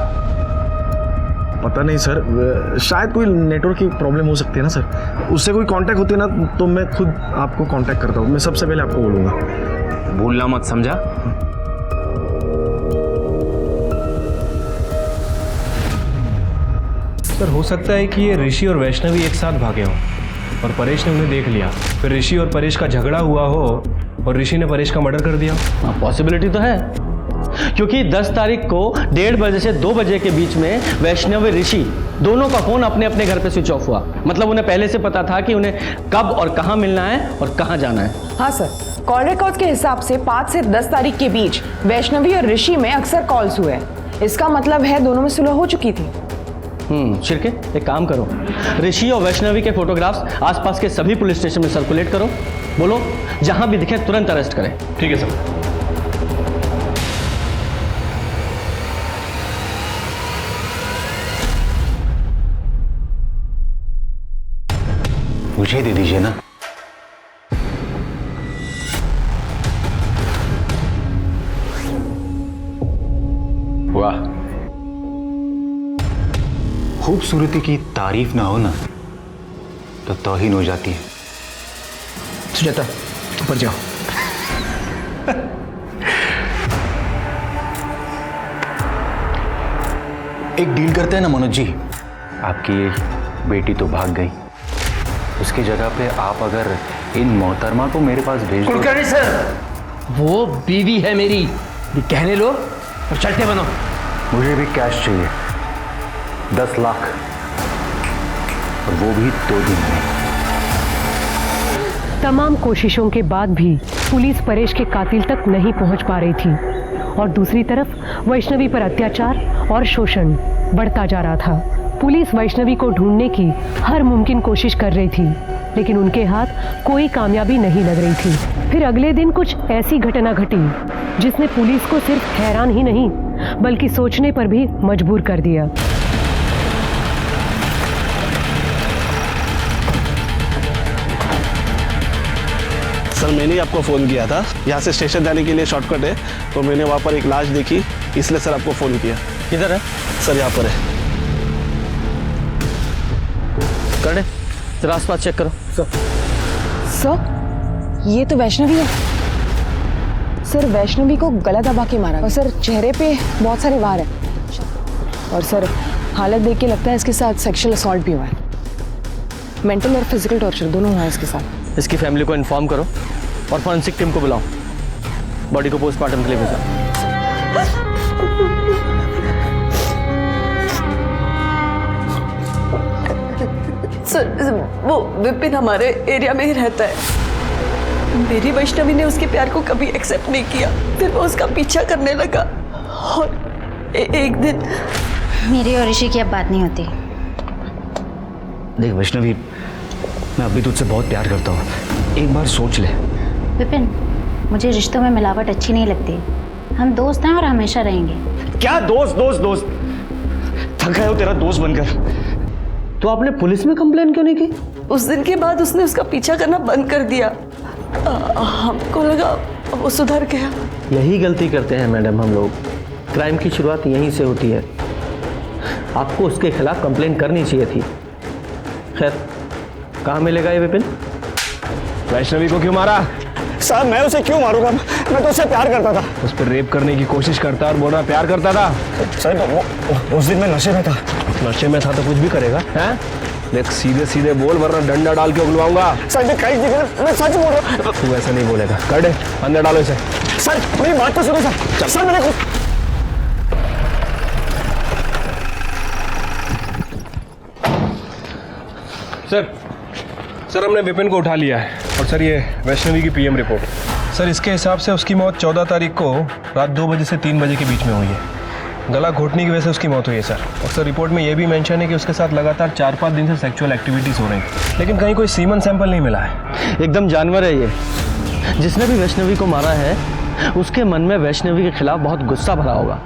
[SPEAKER 19] पता नहीं सर, शायद कोई नेटवर्क की प्रॉब्लम हो सकती है ना सर। उससे कोई कांटेक्ट होती है ना तो मैं खुद आपको कांटेक्ट करता हूँ, मैं सबसे पहले आपको बोलूँगा।
[SPEAKER 4] भूलना मत, समझा? सर, हो सकता है कि ये ऋषि और वैष्णवी एक साथ भागे हों और परेश ने उन्हें देख लिया, फिर ऋषि और परेश का झगड़ा हुआ हो और ऋषि ने परेश का मर्डर कर दिया।
[SPEAKER 13] पॉसिबिलिटी तो है, क्योंकि 10 तारीख को 1:30 बजे से 2 बजे के बीच में वैष्णवी ऋषि दोनों का फोन अपने अपने घर पे स्विच ऑफ हुआ। मतलब उन्हें पहले से पता था कि उन्हें कब और कहाँ मिलना है और कहाँ जाना है।
[SPEAKER 21] हाँ सर, कॉल रिकॉर्ड्स के हिसाब से 5 से 10 तारीख के बीच वैष्णवी और ऋषि में अक्सर कॉल्स हुए। इसका मतलब है दोनों में सुलह हो चुकी थी।
[SPEAKER 13] शिरके, एक काम करो, ऋषि और वैष्णवी के फोटोग्राफ्स आसपास के सभी पुलिस स्टेशन में सर्कुलेट करो। बोलो जहां भी दिखे तुरंत अरेस्ट करें।
[SPEAKER 4] ठीक है सर।
[SPEAKER 14] मुझे दे दीजिए ना। वाह, खूबसूरती की तारीफ ना हो ना तो तौहीन हो जाती है।
[SPEAKER 2] सुजाता, ऊपर जाओ।
[SPEAKER 14] एक डील करते हैं ना मनोज जी। आपकी बेटी तो भाग गई, उसकी जगह पे आप अगर इन मोहतरमा को मेरे पास भेज दो।
[SPEAKER 2] कुलकर्णी सर, वो बीवी है मेरी, कहने लो और चलते बनो।
[SPEAKER 14] मुझे भी कैश चाहिए, 10 लाख, और वो भी 2 दिन में।
[SPEAKER 1] तमाम कोशिशों के बाद भी पुलिस परेश के कातिल तक नहीं पहुंच पा रही थी और दूसरी तरफ वैष्णवी पर अत्याचार और शोषण बढ़ता जा रहा था। पुलिस वैष्णवी को ढूंढने की हर मुमकिन कोशिश कर रही थी, लेकिन उनके हाथ कोई कामयाबी नहीं लग रही थी। फिर अगले दिन कुछ ऐसी घटना घटी जिसने पुलिस को सिर्फ हैरान ही नहीं बल्कि सोचने पर भी मजबूर कर दिया।
[SPEAKER 3] सर, मैंने ही आपको फ़ोन किया था। यहाँ से स्टेशन जाने के लिए शॉर्टकट है, तो मैंने वहाँ पर एक लाश देखी, इसलिए सर आपको फ़ोन किया।
[SPEAKER 13] किधर है
[SPEAKER 3] सर? यहाँ पर है।
[SPEAKER 13] करने जरा आसपास चेक करो।
[SPEAKER 21] सर, ये तो वैष्णवी है। सर, वैष्णवी को गला दबा के मारा और सर चेहरे पे बहुत सारे वार हैं और सर हालत देख के लगता है इसके साथ सेक्सुअल असॉल्ट भी हुआ है। मेंटल और फिजिकल टॉर्चर दोनों हुआ है इसके साथ।
[SPEAKER 13] इसकी फैमिली को इन्फॉर्म करो और फॉरेंसिक टीम को बुलाओ, बॉडी को पोस्टमार्टम के लिए भेजो।
[SPEAKER 6] सर, वो विपिन हमारे एरिया में ही रहता है। मेरी वैष्णवी ने उसके प्यार को कभी एक्सेप्ट नहीं किया, फिर वो उसका पीछा करने लगा और एक दिन
[SPEAKER 8] मेरी और ऋषि की अब बात नहीं होती।
[SPEAKER 7] देख वैष्णवी, मैं अभी तुझसे बहुत प्यार करता हूँ, एक बार सोच ले।
[SPEAKER 8] विपिन, मुझे रिश्तों में मिलावट अच्छी नहीं लगती। हम दोस्त हैं और हमेशा रहेंगे।
[SPEAKER 7] क्या दोस्त दोस्त दोस्त? थक गया हो तेरा दोस्त बनकर।
[SPEAKER 13] तो आपने पुलिस में कंप्लेन क्यों नहीं की?
[SPEAKER 6] उस दिन के बाद उसने उसका पीछा करना बंद कर दिया। हमको लगा वो सुधर गया।
[SPEAKER 13] यही गलती करते हैं मैडम हम लोग। क्राइम की शुरुआत यहीं से होती है। आपको उसके खिलाफ कंप्लेन करनी चाहिए थी। खैर, कहाँ मिलेगा ये विपिन?
[SPEAKER 4] वैष्णवी को क्यों मारा?
[SPEAKER 17] साहब, मैं उसे क्यों मारूंगा? मैं तो उससे प्यार करता था।
[SPEAKER 4] उस पर रेप करने की कोशिश करता और बोला प्यार करता था।
[SPEAKER 17] साहब, उस दिन मैं नशे में था।
[SPEAKER 4] नशे में था तो कुछ भी करेगा, हैं? देख, सीधे सीधे बोल वरना डंडा डाल के उगलवाऊंगा।
[SPEAKER 17] सर, मैं सच बोल रहा हूँ।
[SPEAKER 4] तू ऐसा नहीं बोलेगा। कर दे, अंदर डालो इसे।
[SPEAKER 17] सर, मेरी बात तो सुनो सर। सर, मैंने
[SPEAKER 4] सर हमने विपिन को उठा लिया है और सर ये वैष्णवी की पीएम रिपोर्ट। सर, इसके हिसाब से उसकी मौत 14 तारीख को रात 2 बजे से 3 बजे के बीच में हुई है। गला घोटने की वजह से उसकी मौत हुई है सर। और सर रिपोर्ट में ये भी मेंशन है कि उसके साथ लगातार 4-5 दिन से सेक्सुअल एक्टिविटीज़ हो रही थी, लेकिन कहीं कोई सीमन सैंपल नहीं मिला है।
[SPEAKER 13] एकदम जानवर है ये। जिसने भी वैष्णवी को मारा है उसके मन में वैष्णवी के खिलाफ बहुत गुस्सा भरा होगा।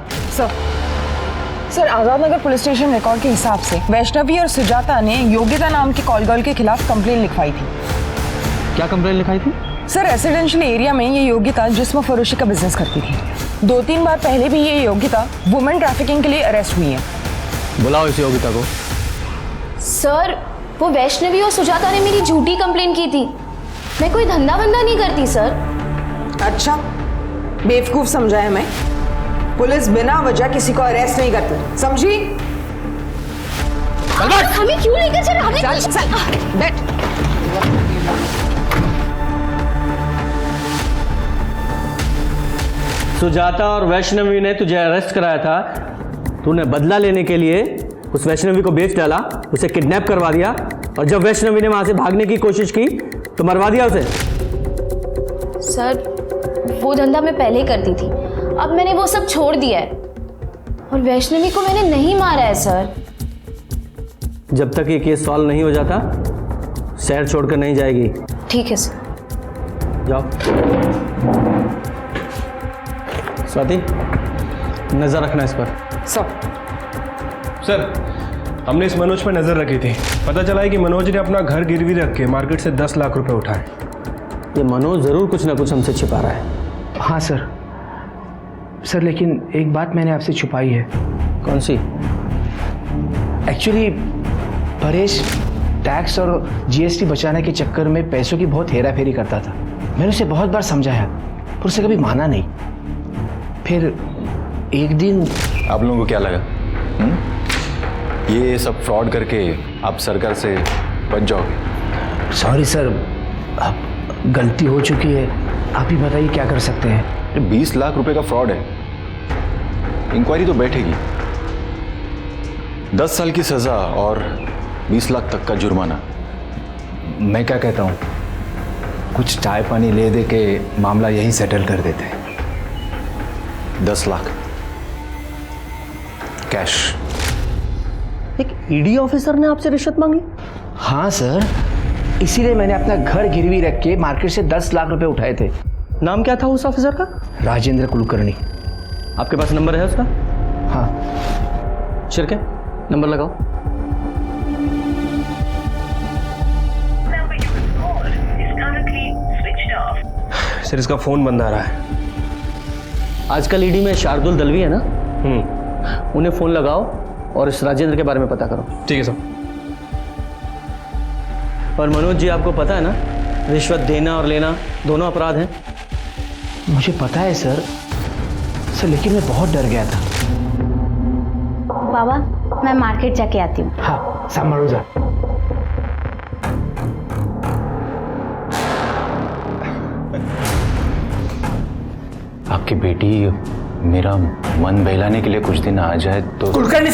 [SPEAKER 21] Sir, Azad Nagar police station record के हिसाब से वैष्णवी और सुजाता ने योगिता नाम के कॉल गर्ल के खिलाफ कंप्लेन लिखवाई थी।
[SPEAKER 13] क्या कंप्लेन लिखाई थी?
[SPEAKER 21] सर, रेसिडेंशियल एरिया में ये योगिता जिस्म फरोशी का बिजनेस करती थी। 2-3 बार पहले भी ये योगिता वुमेन ट्रैफिकिंग के लिए अरेस्ट हुई है।
[SPEAKER 13] बुलाओ इस योगिता को।
[SPEAKER 11] सर, वो वैष्णवी और सुजाता ने मेरी झूठी कंप्लेन की थी। मैं कोई धंधा वंदा नहीं करती सर।
[SPEAKER 21] अच्छा, बेवकूफ समझाया मैं। पुलिस बिना वजह किसी को अरेस्ट नहीं करती, समझी?
[SPEAKER 11] हमें क्यों लेकर चल? हमें
[SPEAKER 21] बैठ।
[SPEAKER 13] सुजाता और वैष्णवी ने तुझे अरेस्ट कराया था, तूने बदला लेने के लिए उस वैष्णवी को बेच डाला, उसे किडनैप करवा दिया, और जब वैष्णवी ने वहां से भागने की कोशिश की तो मरवा दिया उसे।
[SPEAKER 11] सर वो धंधा मैं पहले ही करती थी, अब मैंने वो सब छोड़ दिया है, और वैष्णवी को मैंने नहीं मारा है सर।
[SPEAKER 13] जब तक ये केस सॉल्व नहीं हो जाता शहर छोड़कर नहीं जाएगी।
[SPEAKER 11] ठीक है सर।
[SPEAKER 13] जाओ। स्वाति, नजर रखना इस पर।
[SPEAKER 4] सर, हमने इस मनोज पर नजर रखी थी। पता चला है कि मनोज ने अपना घर गिरवी रख के मार्केट से 10 लाख रुपए उठाए।
[SPEAKER 13] ये मनोज जरूर कुछ ना कुछ हमसे छिपा रहा है।
[SPEAKER 2] हाँ सर। सर लेकिन एक बात मैंने आपसे छुपाई है।
[SPEAKER 13] कौन सी?
[SPEAKER 2] एक्चुअली परेश टैक्स और जीएसटी बचाने के चक्कर में पैसों की बहुत हेरा फेरी करता था। मैंने उसे बहुत बार समझाया पर उसे कभी माना नहीं। फिर एक दिन।
[SPEAKER 14] आप लोगों को क्या लगा ये सब फ्रॉड करके आप सरकार से बच जाओगे?
[SPEAKER 2] सॉरी सर, अब गलती हो चुकी है। आप ही बताइए क्या कर सकते हैं।
[SPEAKER 14] 20 लाख रुपए का फ्रॉड है, इंक्वायरी तो बैठेगी। 10 साल की सजा और 20 लाख तक का जुर्माना।
[SPEAKER 16] मैं क्या कहता हूँ, कुछ चाय पानी ले दे के मामला यहीं सेटल कर देते हैं।
[SPEAKER 14] 10 लाख कैश।
[SPEAKER 13] एक ईडी ऑफिसर ने आपसे रिश्वत मांगी?
[SPEAKER 2] हाँ सर, इसीलिए मैंने अपना घर गिरवी रख के मार्केट से 10 लाख रुपए उठाए थे।
[SPEAKER 13] नाम क्या था उस ऑफिसर का?
[SPEAKER 2] राजेंद्र कुलकर्णी।
[SPEAKER 13] आपके पास नंबर है उसका?
[SPEAKER 2] हाँ।
[SPEAKER 13] शिरके, नंबर लगाओ।
[SPEAKER 4] सर इसका फोन बंद आ रहा है।
[SPEAKER 13] आजकल ईडी में शार्दुल दलवी है ना, उन्हें फोन लगाओ और इस राजेंद्र के बारे में पता करो।
[SPEAKER 4] ठीक है सर।
[SPEAKER 13] और मनोज जी, आपको पता है ना, रिश्वत देना और लेना दोनों अपराध हैं।
[SPEAKER 2] मुझे पता है सर, लेकिन मैं बहुत डर गया था।
[SPEAKER 8] बाबा, मैं मार्केट जाके आती हूँ।
[SPEAKER 2] हाँ, संभालो जा।
[SPEAKER 14] आपकी बेटी मेरा मन बहलाने के लिए कुछ दिन आ जाए तो।
[SPEAKER 2] कुलकर्णी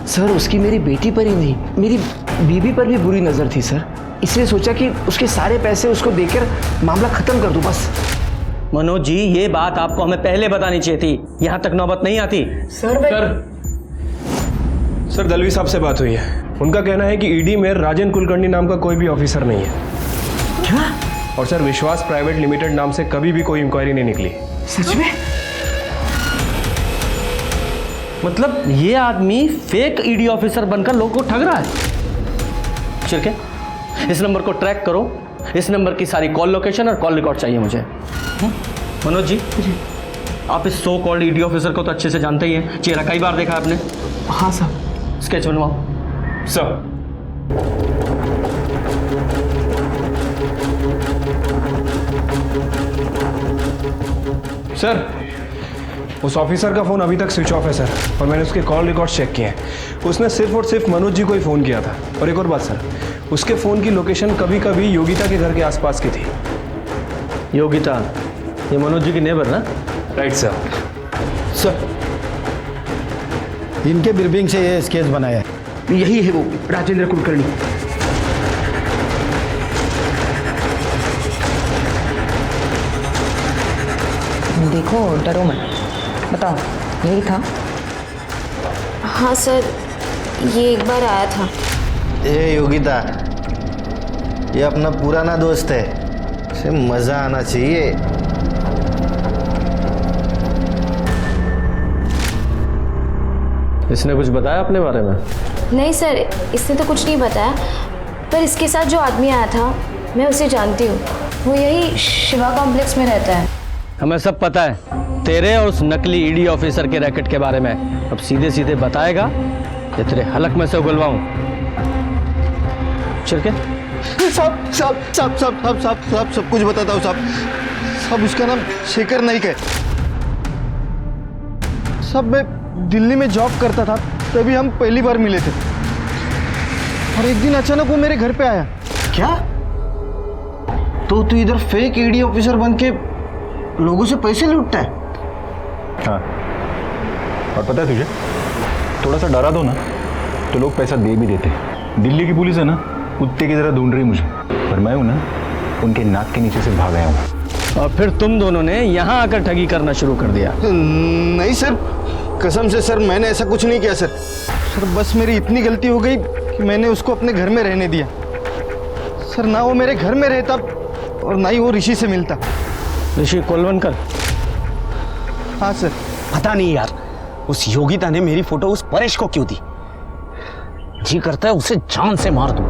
[SPEAKER 2] सर, उसकी मेरी बेटी पर ही नहीं, मेरी बीवी पर भी बुरी नजर थी सर। इसलिए सोचा कि उसके सारे पैसे उसको देकर मामला खत्म कर दूं बस।
[SPEAKER 13] मनोज जी, ये बात आपको हमें पहले बतानी चाहिए थी, यहां तक नौबत नहीं आती।
[SPEAKER 4] सर दलवी साहब से बात हुई है। उनका कहना है कि ईडी में राजन कुलकर्णी नाम का कोई भी ऑफिसर नहीं है।
[SPEAKER 2] क्या?
[SPEAKER 4] और सर विश्वास प्राइवेट लिमिटेड नाम से कभी भी कोई इंक्वायरी नहीं निकली।
[SPEAKER 2] सच में?
[SPEAKER 13] मतलब ये आदमी फेक ईडी ऑफिसर बनकर लोगों को ठग रहा है। शिरके, इस नंबर को ट्रैक करो। इस नंबर की सारी कॉल लोकेशन और कॉल रिकॉर्ड चाहिए मुझे। मनोज जी, आप इस सो कॉल्ड ईडी ऑफिसर को तो अच्छे से जानते ही हैं, चेहरा कई बार देखा आपने।
[SPEAKER 2] हाँ सर।
[SPEAKER 13] स्केच बनवाओ।
[SPEAKER 4] सर। सर, उस ऑफिसर का फ़ोन अभी तक स्विच ऑफ है सर, और मैंने उसके कॉल रिकॉर्ड चेक किए हैं। उसने सिर्फ और सिर्फ मनोज जी को ही फ़ोन किया था। और एक और बात सर, उसके फ़ोन की लोकेशन कभी कभी योगिता के घर के आसपास की थी।
[SPEAKER 13] योगिता, ये मनोज जी की नेबर ना?
[SPEAKER 4] Right sir.
[SPEAKER 17] सर, इनके ब्रीफिंग से ये स्केच बनाया है।
[SPEAKER 2] यही है वो राजेंद्र कुलकर्णी।
[SPEAKER 21] देखो, डरो मत, बताओ यही था?
[SPEAKER 11] हाँ सर, ये एक बार आया था।
[SPEAKER 17] ए योगिता, ये अपना पुराना दोस्त है, इसे मजा आना चाहिए।
[SPEAKER 13] इसने कुछ बताया अपने बारे में?
[SPEAKER 11] नहीं सर, इसने तो कुछ नहीं बताया, पर इसके साथ जो आदमी आया था मैं उसे जानती हूँ। वो यही शिवा कॉम्प्लेक्स में रहता है।
[SPEAKER 13] हमें सब पता है तेरे और उस नकली ईडी ऑफिसर के रैकेट के बारे में। अब सीधे सीधे बताएगा या तेरे हलक में से उगलवाऊं? चिरके,
[SPEAKER 17] सब कुछ बताता हूँ साहब। सब उसका नाम शेखर नाइक है। सब मैं दिल्ली में जॉब करता था, तभी हम पहली बार मिले थे। और एक दिन अचानक वो मेरे घर पे आया। क्या? तो तू इधर फेक ईडी ऑफिसर बन के लोगों से पैसे लूटता है?
[SPEAKER 14] हाँ, और पता है तुझे, थोड़ा सा डरा दो ना तो लोग पैसा दे भी देते। दिल्ली की पुलिस है ना, कुत्ते की तरह ढूंढ रही मुझे, पर मैं हूं ना, उनके नाक के नीचे से भाग आया हूं।
[SPEAKER 13] और फिर तुम दोनों ने यहाँ आकर ठगी करना शुरू कर दिया?
[SPEAKER 17] नहीं सर, कसम से सर, मैंने ऐसा कुछ नहीं किया सर। सर बस मेरी इतनी गलती हो गई कि मैंने उसको अपने घर में रहने दिया। सर ना वो मेरे घर में रहता और ना ही वो ऋषि से मिलता।
[SPEAKER 13] ऋषि कोलवनकर?
[SPEAKER 17] हाँ सर।
[SPEAKER 18] पता नहीं यार, उस योगिता ने मेरी फोटो उस परेश को क्यों दी? जी करता है उसे जान से मार दूं।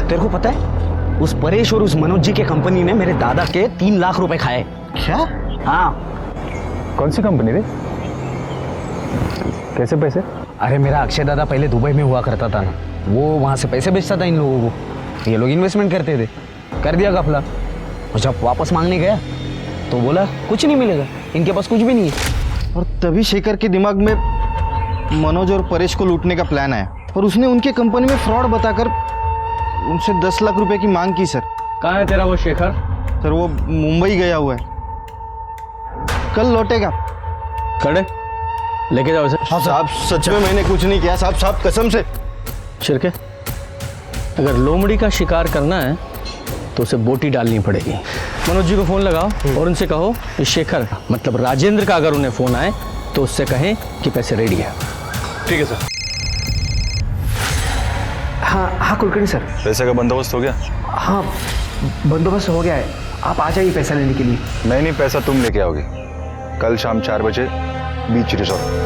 [SPEAKER 18] तेरे को पता है, उस परेश और उस मनोज जी के कंपनी ने मेरे दादा के 3 लाख रुपए खाए।
[SPEAKER 14] क्या?
[SPEAKER 18] हाँ।
[SPEAKER 14] कौन सी कंपनी रे? कैसे पैसे?
[SPEAKER 18] अरे मेरा अक्षय दादा पहले दुबई में हुआ करता था ना, वो वहां से पैसे बेचता था इन लोगों को। ये लोग इन्वेस्टमेंट करते थे, कर दिया घपला। और जब वापस मांगने गया तो बोला कुछ नहीं मिलेगा, इनके पास कुछ भी नहीं है।
[SPEAKER 17] और तभी शेखर के दिमाग में मनोज और परेश को लूटने का प्लान आया और उसने उनके कंपनी में फ्रॉड बताकर उनसे 10 लाख रुपए की मांग की सर।
[SPEAKER 13] कहाँ है तेरा वो शेखर?
[SPEAKER 17] सर वो मुंबई गया हुआ है, कल लौटेगा।
[SPEAKER 13] खड़े लेके जाओ इसे।
[SPEAKER 17] हाँ साहब, सच में मैंने कुछ नहीं किया साहब, साहब कसम से।
[SPEAKER 13] शिरके, अगर लोमड़ी का शिकार करना है तो उसे बोटी डालनी पड़ेगी। मनोज जी को फोन लगाओ और उनसे कहो कि शेखर मतलब राजेंद्र का अगर उन्हें फोन आए तो उससे कहें कि पैसे रेडी है।
[SPEAKER 14] ठीक है सर।
[SPEAKER 2] हाँ कुलकर्णी सर।
[SPEAKER 14] पैसे का बंदोबस्त हो गया?
[SPEAKER 2] हाँ बंदोबस्त हो गया है, आप आ जाइए पैसा लेने के लिए।
[SPEAKER 14] नहीं, पैसा तुम लेके आओगे कल शाम 4 बजे बीच resort.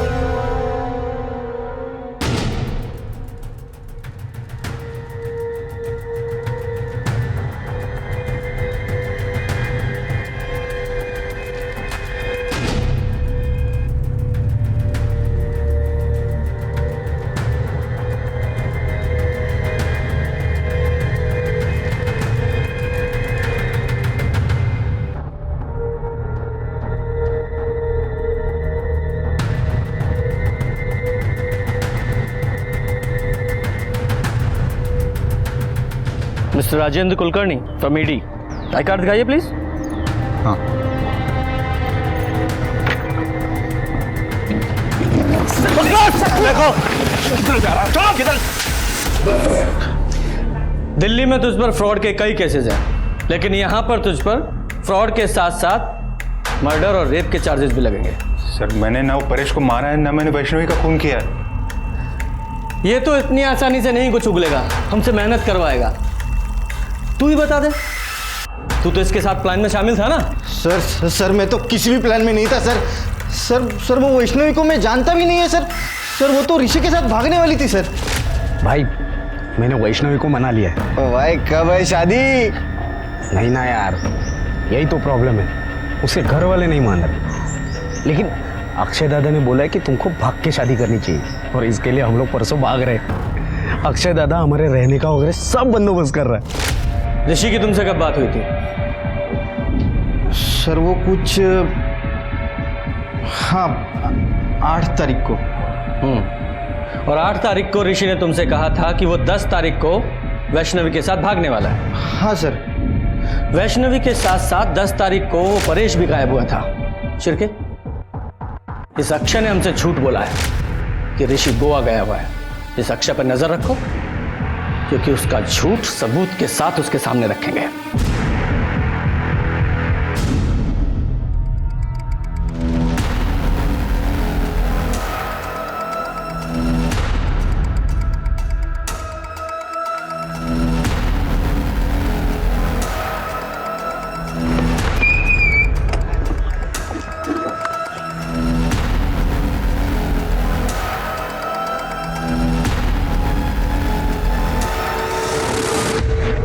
[SPEAKER 13] Mister Rajendra Kulkarni from ED, I card दिखाइए प्लीज।
[SPEAKER 14] हाँ।
[SPEAKER 13] दिल्ली में तुझ पर फ्रॉड के कई केसेस हैं, लेकिन यहाँ पर तुझ पर फ्रॉड के साथ साथ मर्डर और रेप के चार्जेस भी लगेंगे।
[SPEAKER 14] सर मैंने ना वो परेश को मारा है, ना मैंने वैष्णवी का खून किया है।
[SPEAKER 13] ये तो इतनी आसानी से नहीं कुछ उगलेगा, हमसे मेहनत करवाएगा। तू ही बता दे, तू तो इसके साथ प्लान में शामिल था ना?
[SPEAKER 17] सर मैं तो किसी भी प्लान में नहीं था सर। वो वैष्णवी को मैं जानता भी नहीं है सर। वो तो ऋषि के साथ भागने वाली थी सर।
[SPEAKER 18] भाई मैंने वैष्णवी को मना लिया है।
[SPEAKER 17] भाई कब है शादी?
[SPEAKER 18] नहीं ना यार, यही तो प्रॉब्लम है, उसके घर वाले नहीं मान रहे। लेकिन अक्षय दादा ने बोला है कि तुमको भाग के शादी करनी चाहिए, और इसके लिए हम लोग परसों भाग रहे हैं। अक्षय दादा हमारे रहने का वगैरह सब बंदोबस्त कर रहा है।
[SPEAKER 13] ऋषि की तुमसे कब बात हुई थी?
[SPEAKER 17] सर वो कुछ 8 तारीख को।
[SPEAKER 13] और 8 तारीख को ऋषि ने तुमसे कहा था कि वो 10 तारीख को वैष्णवी के साथ भागने वाला है।
[SPEAKER 17] हाँ सर।
[SPEAKER 13] वैष्णवी के साथ साथ 10 तारीख को वो परेश भी गायब हुआ था। शिरके, इस अक्षय ने हमसे झूठ बोला है कि ऋषि गोवा गया हुआ है। इस अक्षय पर नजर रखो, क्योंकि उसका झूठ सबूत के साथ उसके सामने रखेंगे।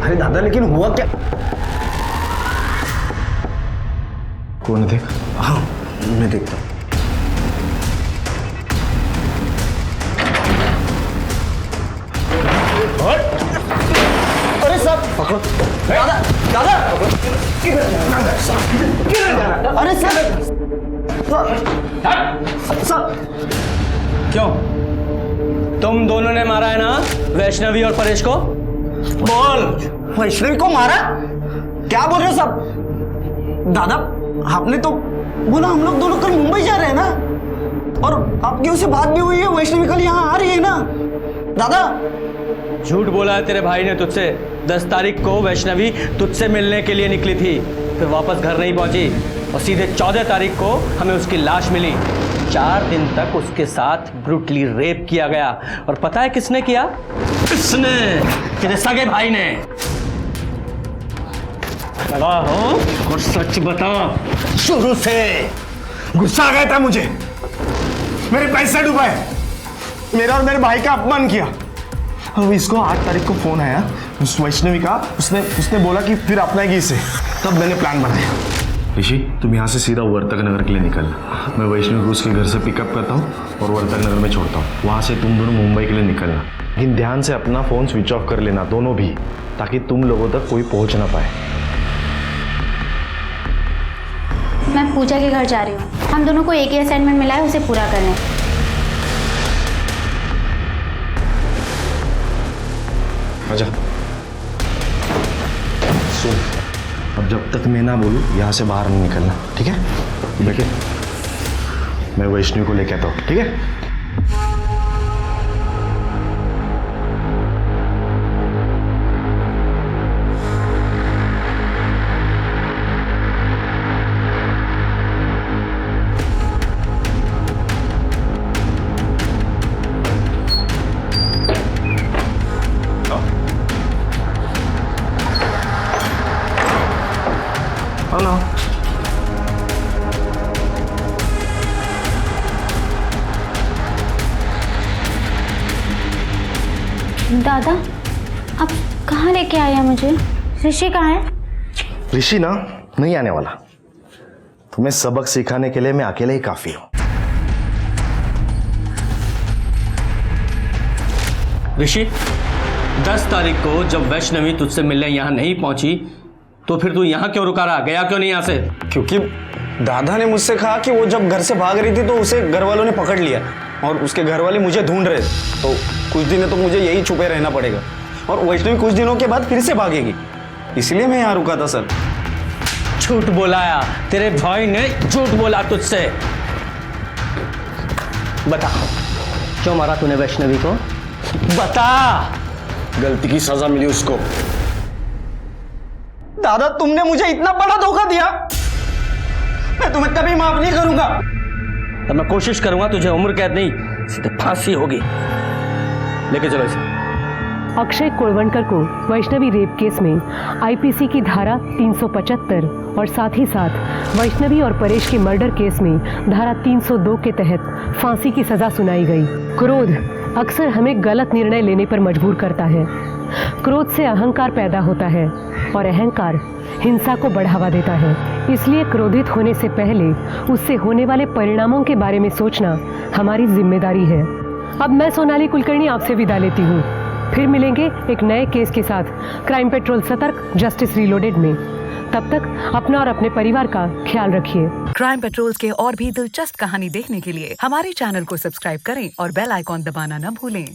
[SPEAKER 18] अरे दादा, लेकिन हुआ क्या?
[SPEAKER 14] कौन देख?
[SPEAKER 18] हाँ मैं देखता हूँ।
[SPEAKER 17] अरे साहब
[SPEAKER 18] पकड़ो।
[SPEAKER 17] दादा, दादा अरे
[SPEAKER 13] सर क्यों? तुम दोनों ने मारा है ना वैष्णवी और परेश को?
[SPEAKER 18] बोल, वैष्णवी को मारा? क्या बोल रहे हो सब? दादा आपने तो बोला हम लोग दोनों कल मुंबई जा रहे हैं ना?
[SPEAKER 15] और आपकी उसे बात भी हुई है, वैष्णवी कल यहाँ आ रही है ना दादा।
[SPEAKER 13] झूठ बोला है तेरे भाई ने तुझसे। 10 तारीख को वैष्णवी तुझसे मिलने के लिए निकली थी, फिर वापस घर नहीं पहुंची और सीधे 14 तारीख को हमें उसकी लाश मिली। 4 दिन तक उसके साथ ब्रूटली रेप किया गया। और पता है किसने किया? किसने? तेरे सगे भाई ने। लगा हो और सच बता।
[SPEAKER 19] शुरू से गुस्सा आ गया था मुझे, मेरे पैसे डुबाए, मेरा और मेरे भाई का अपमान किया। अब इसको 8 तारीख को फोन आया उस वैष्णवी का, उसने बोला कि फिर अपनाएगी इसे, तब मैंने प्लान बनाया। ऋषि तुम यहाँ से सीधा वर्तक नगर के लिए निकलना, मैं वैष्णवी को उसके घर से पिकअप करता हूँ और वर्तक नगर में छोड़ता हूँ। वहाँ से तुम दोनों मुंबई के लिए निकलना, लेकिन ध्यान से अपना फ़ोन स्विच ऑफ कर लेना दोनों भी, ताकि तुम लोगों तक कोई पहुँच ना पाए।
[SPEAKER 8] मैं पूजा के घर जा रही हूँ। हम दोनों को एक ही असाइनमेंट मिला है, उसे पूरा करने।
[SPEAKER 19] आजा। सुन, अब जब तक मैं ना बोलूँ यहाँ से बाहर नहीं निकलना, ठीक है? बैठे, मैं वैष्णवी को लेके आता हूँ, ठीक है?
[SPEAKER 8] दादा अब कहाँ लेके आया मुझे? ऋषि कहाँ है?
[SPEAKER 19] ऋषि ना नहीं आने वाला, तुम्हें सबक सिखाने के लिए मैं अकेले ही काफी हूं।
[SPEAKER 13] ऋषि 10 तारीख को जब वैष्णवी तुझसे मिलने यहाँ नहीं पहुंची तो फिर तू यहाँ क्यों रुका रहा? गया क्यों नहीं यहाँ से?
[SPEAKER 15] क्योंकि दादा ने मुझसे कहा कि वो जब घर से भाग रही थी तो उसे घर वालों ने पकड़ लिया और उसके घर वाले मुझे ढूंढ रहे थे, तो कुछ दिन तो मुझे यही छुपे रहना पड़ेगा और वैष्णवी कुछ दिनों के बाद फिर से भागेगी, इसलिए मैं यहाँ रुका था सर।
[SPEAKER 13] झूठ बोलाया तेरे भाई ने, झूठ बोला तुझसे। बता क्यों मारा तूने वैष्णवी को? बता।
[SPEAKER 19] गलती की सजा मिली उसको।
[SPEAKER 15] दादा तुमने मुझे इतना बड़ा धोखा दिया, मैं तुम्हें कभी माफ नहीं करूंगा।
[SPEAKER 13] तब मैं कोशिश करूंगा तुझे उम्र कैद नहीं सीधे फांसी होगी। लेके चलो इसे।
[SPEAKER 1] अक्षय कुलवंकर को वैष्णवी रेप केस में आईपीसी की धारा 375 और साथ ही साथ वैष्णवी और परेश के मर्डर केस में धारा 302 के तहत फांसी की सजा सुनाई गई। क्रोध अक्सर हमें गलत निर्णय लेने पर मजबूर करता है। क्रोध से अहंकार पैदा होता है और अहंकार हिंसा को बढ़ावा देता है। इसलिए क्रोधित होने से पहले उससे होने वाले परिणामों के बारे में सोचना हमारी जिम्मेदारी है। अब मैं सोनाली कुलकर्णी आपसे विदा लेती हूँ। फिर मिलेंगे एक नए केस के साथ क्राइम पेट्रोल सतर्क जस्टिस रीलोडेड में। तब तक अपना और अपने परिवार का ख्याल रखिए।
[SPEAKER 9] क्राइम पेट्रोल के और भी दिलचस्प कहानी देखने के लिए हमारे चैनल को सब्सक्राइब करें और बेल आइकॉन दबाना न भूलें।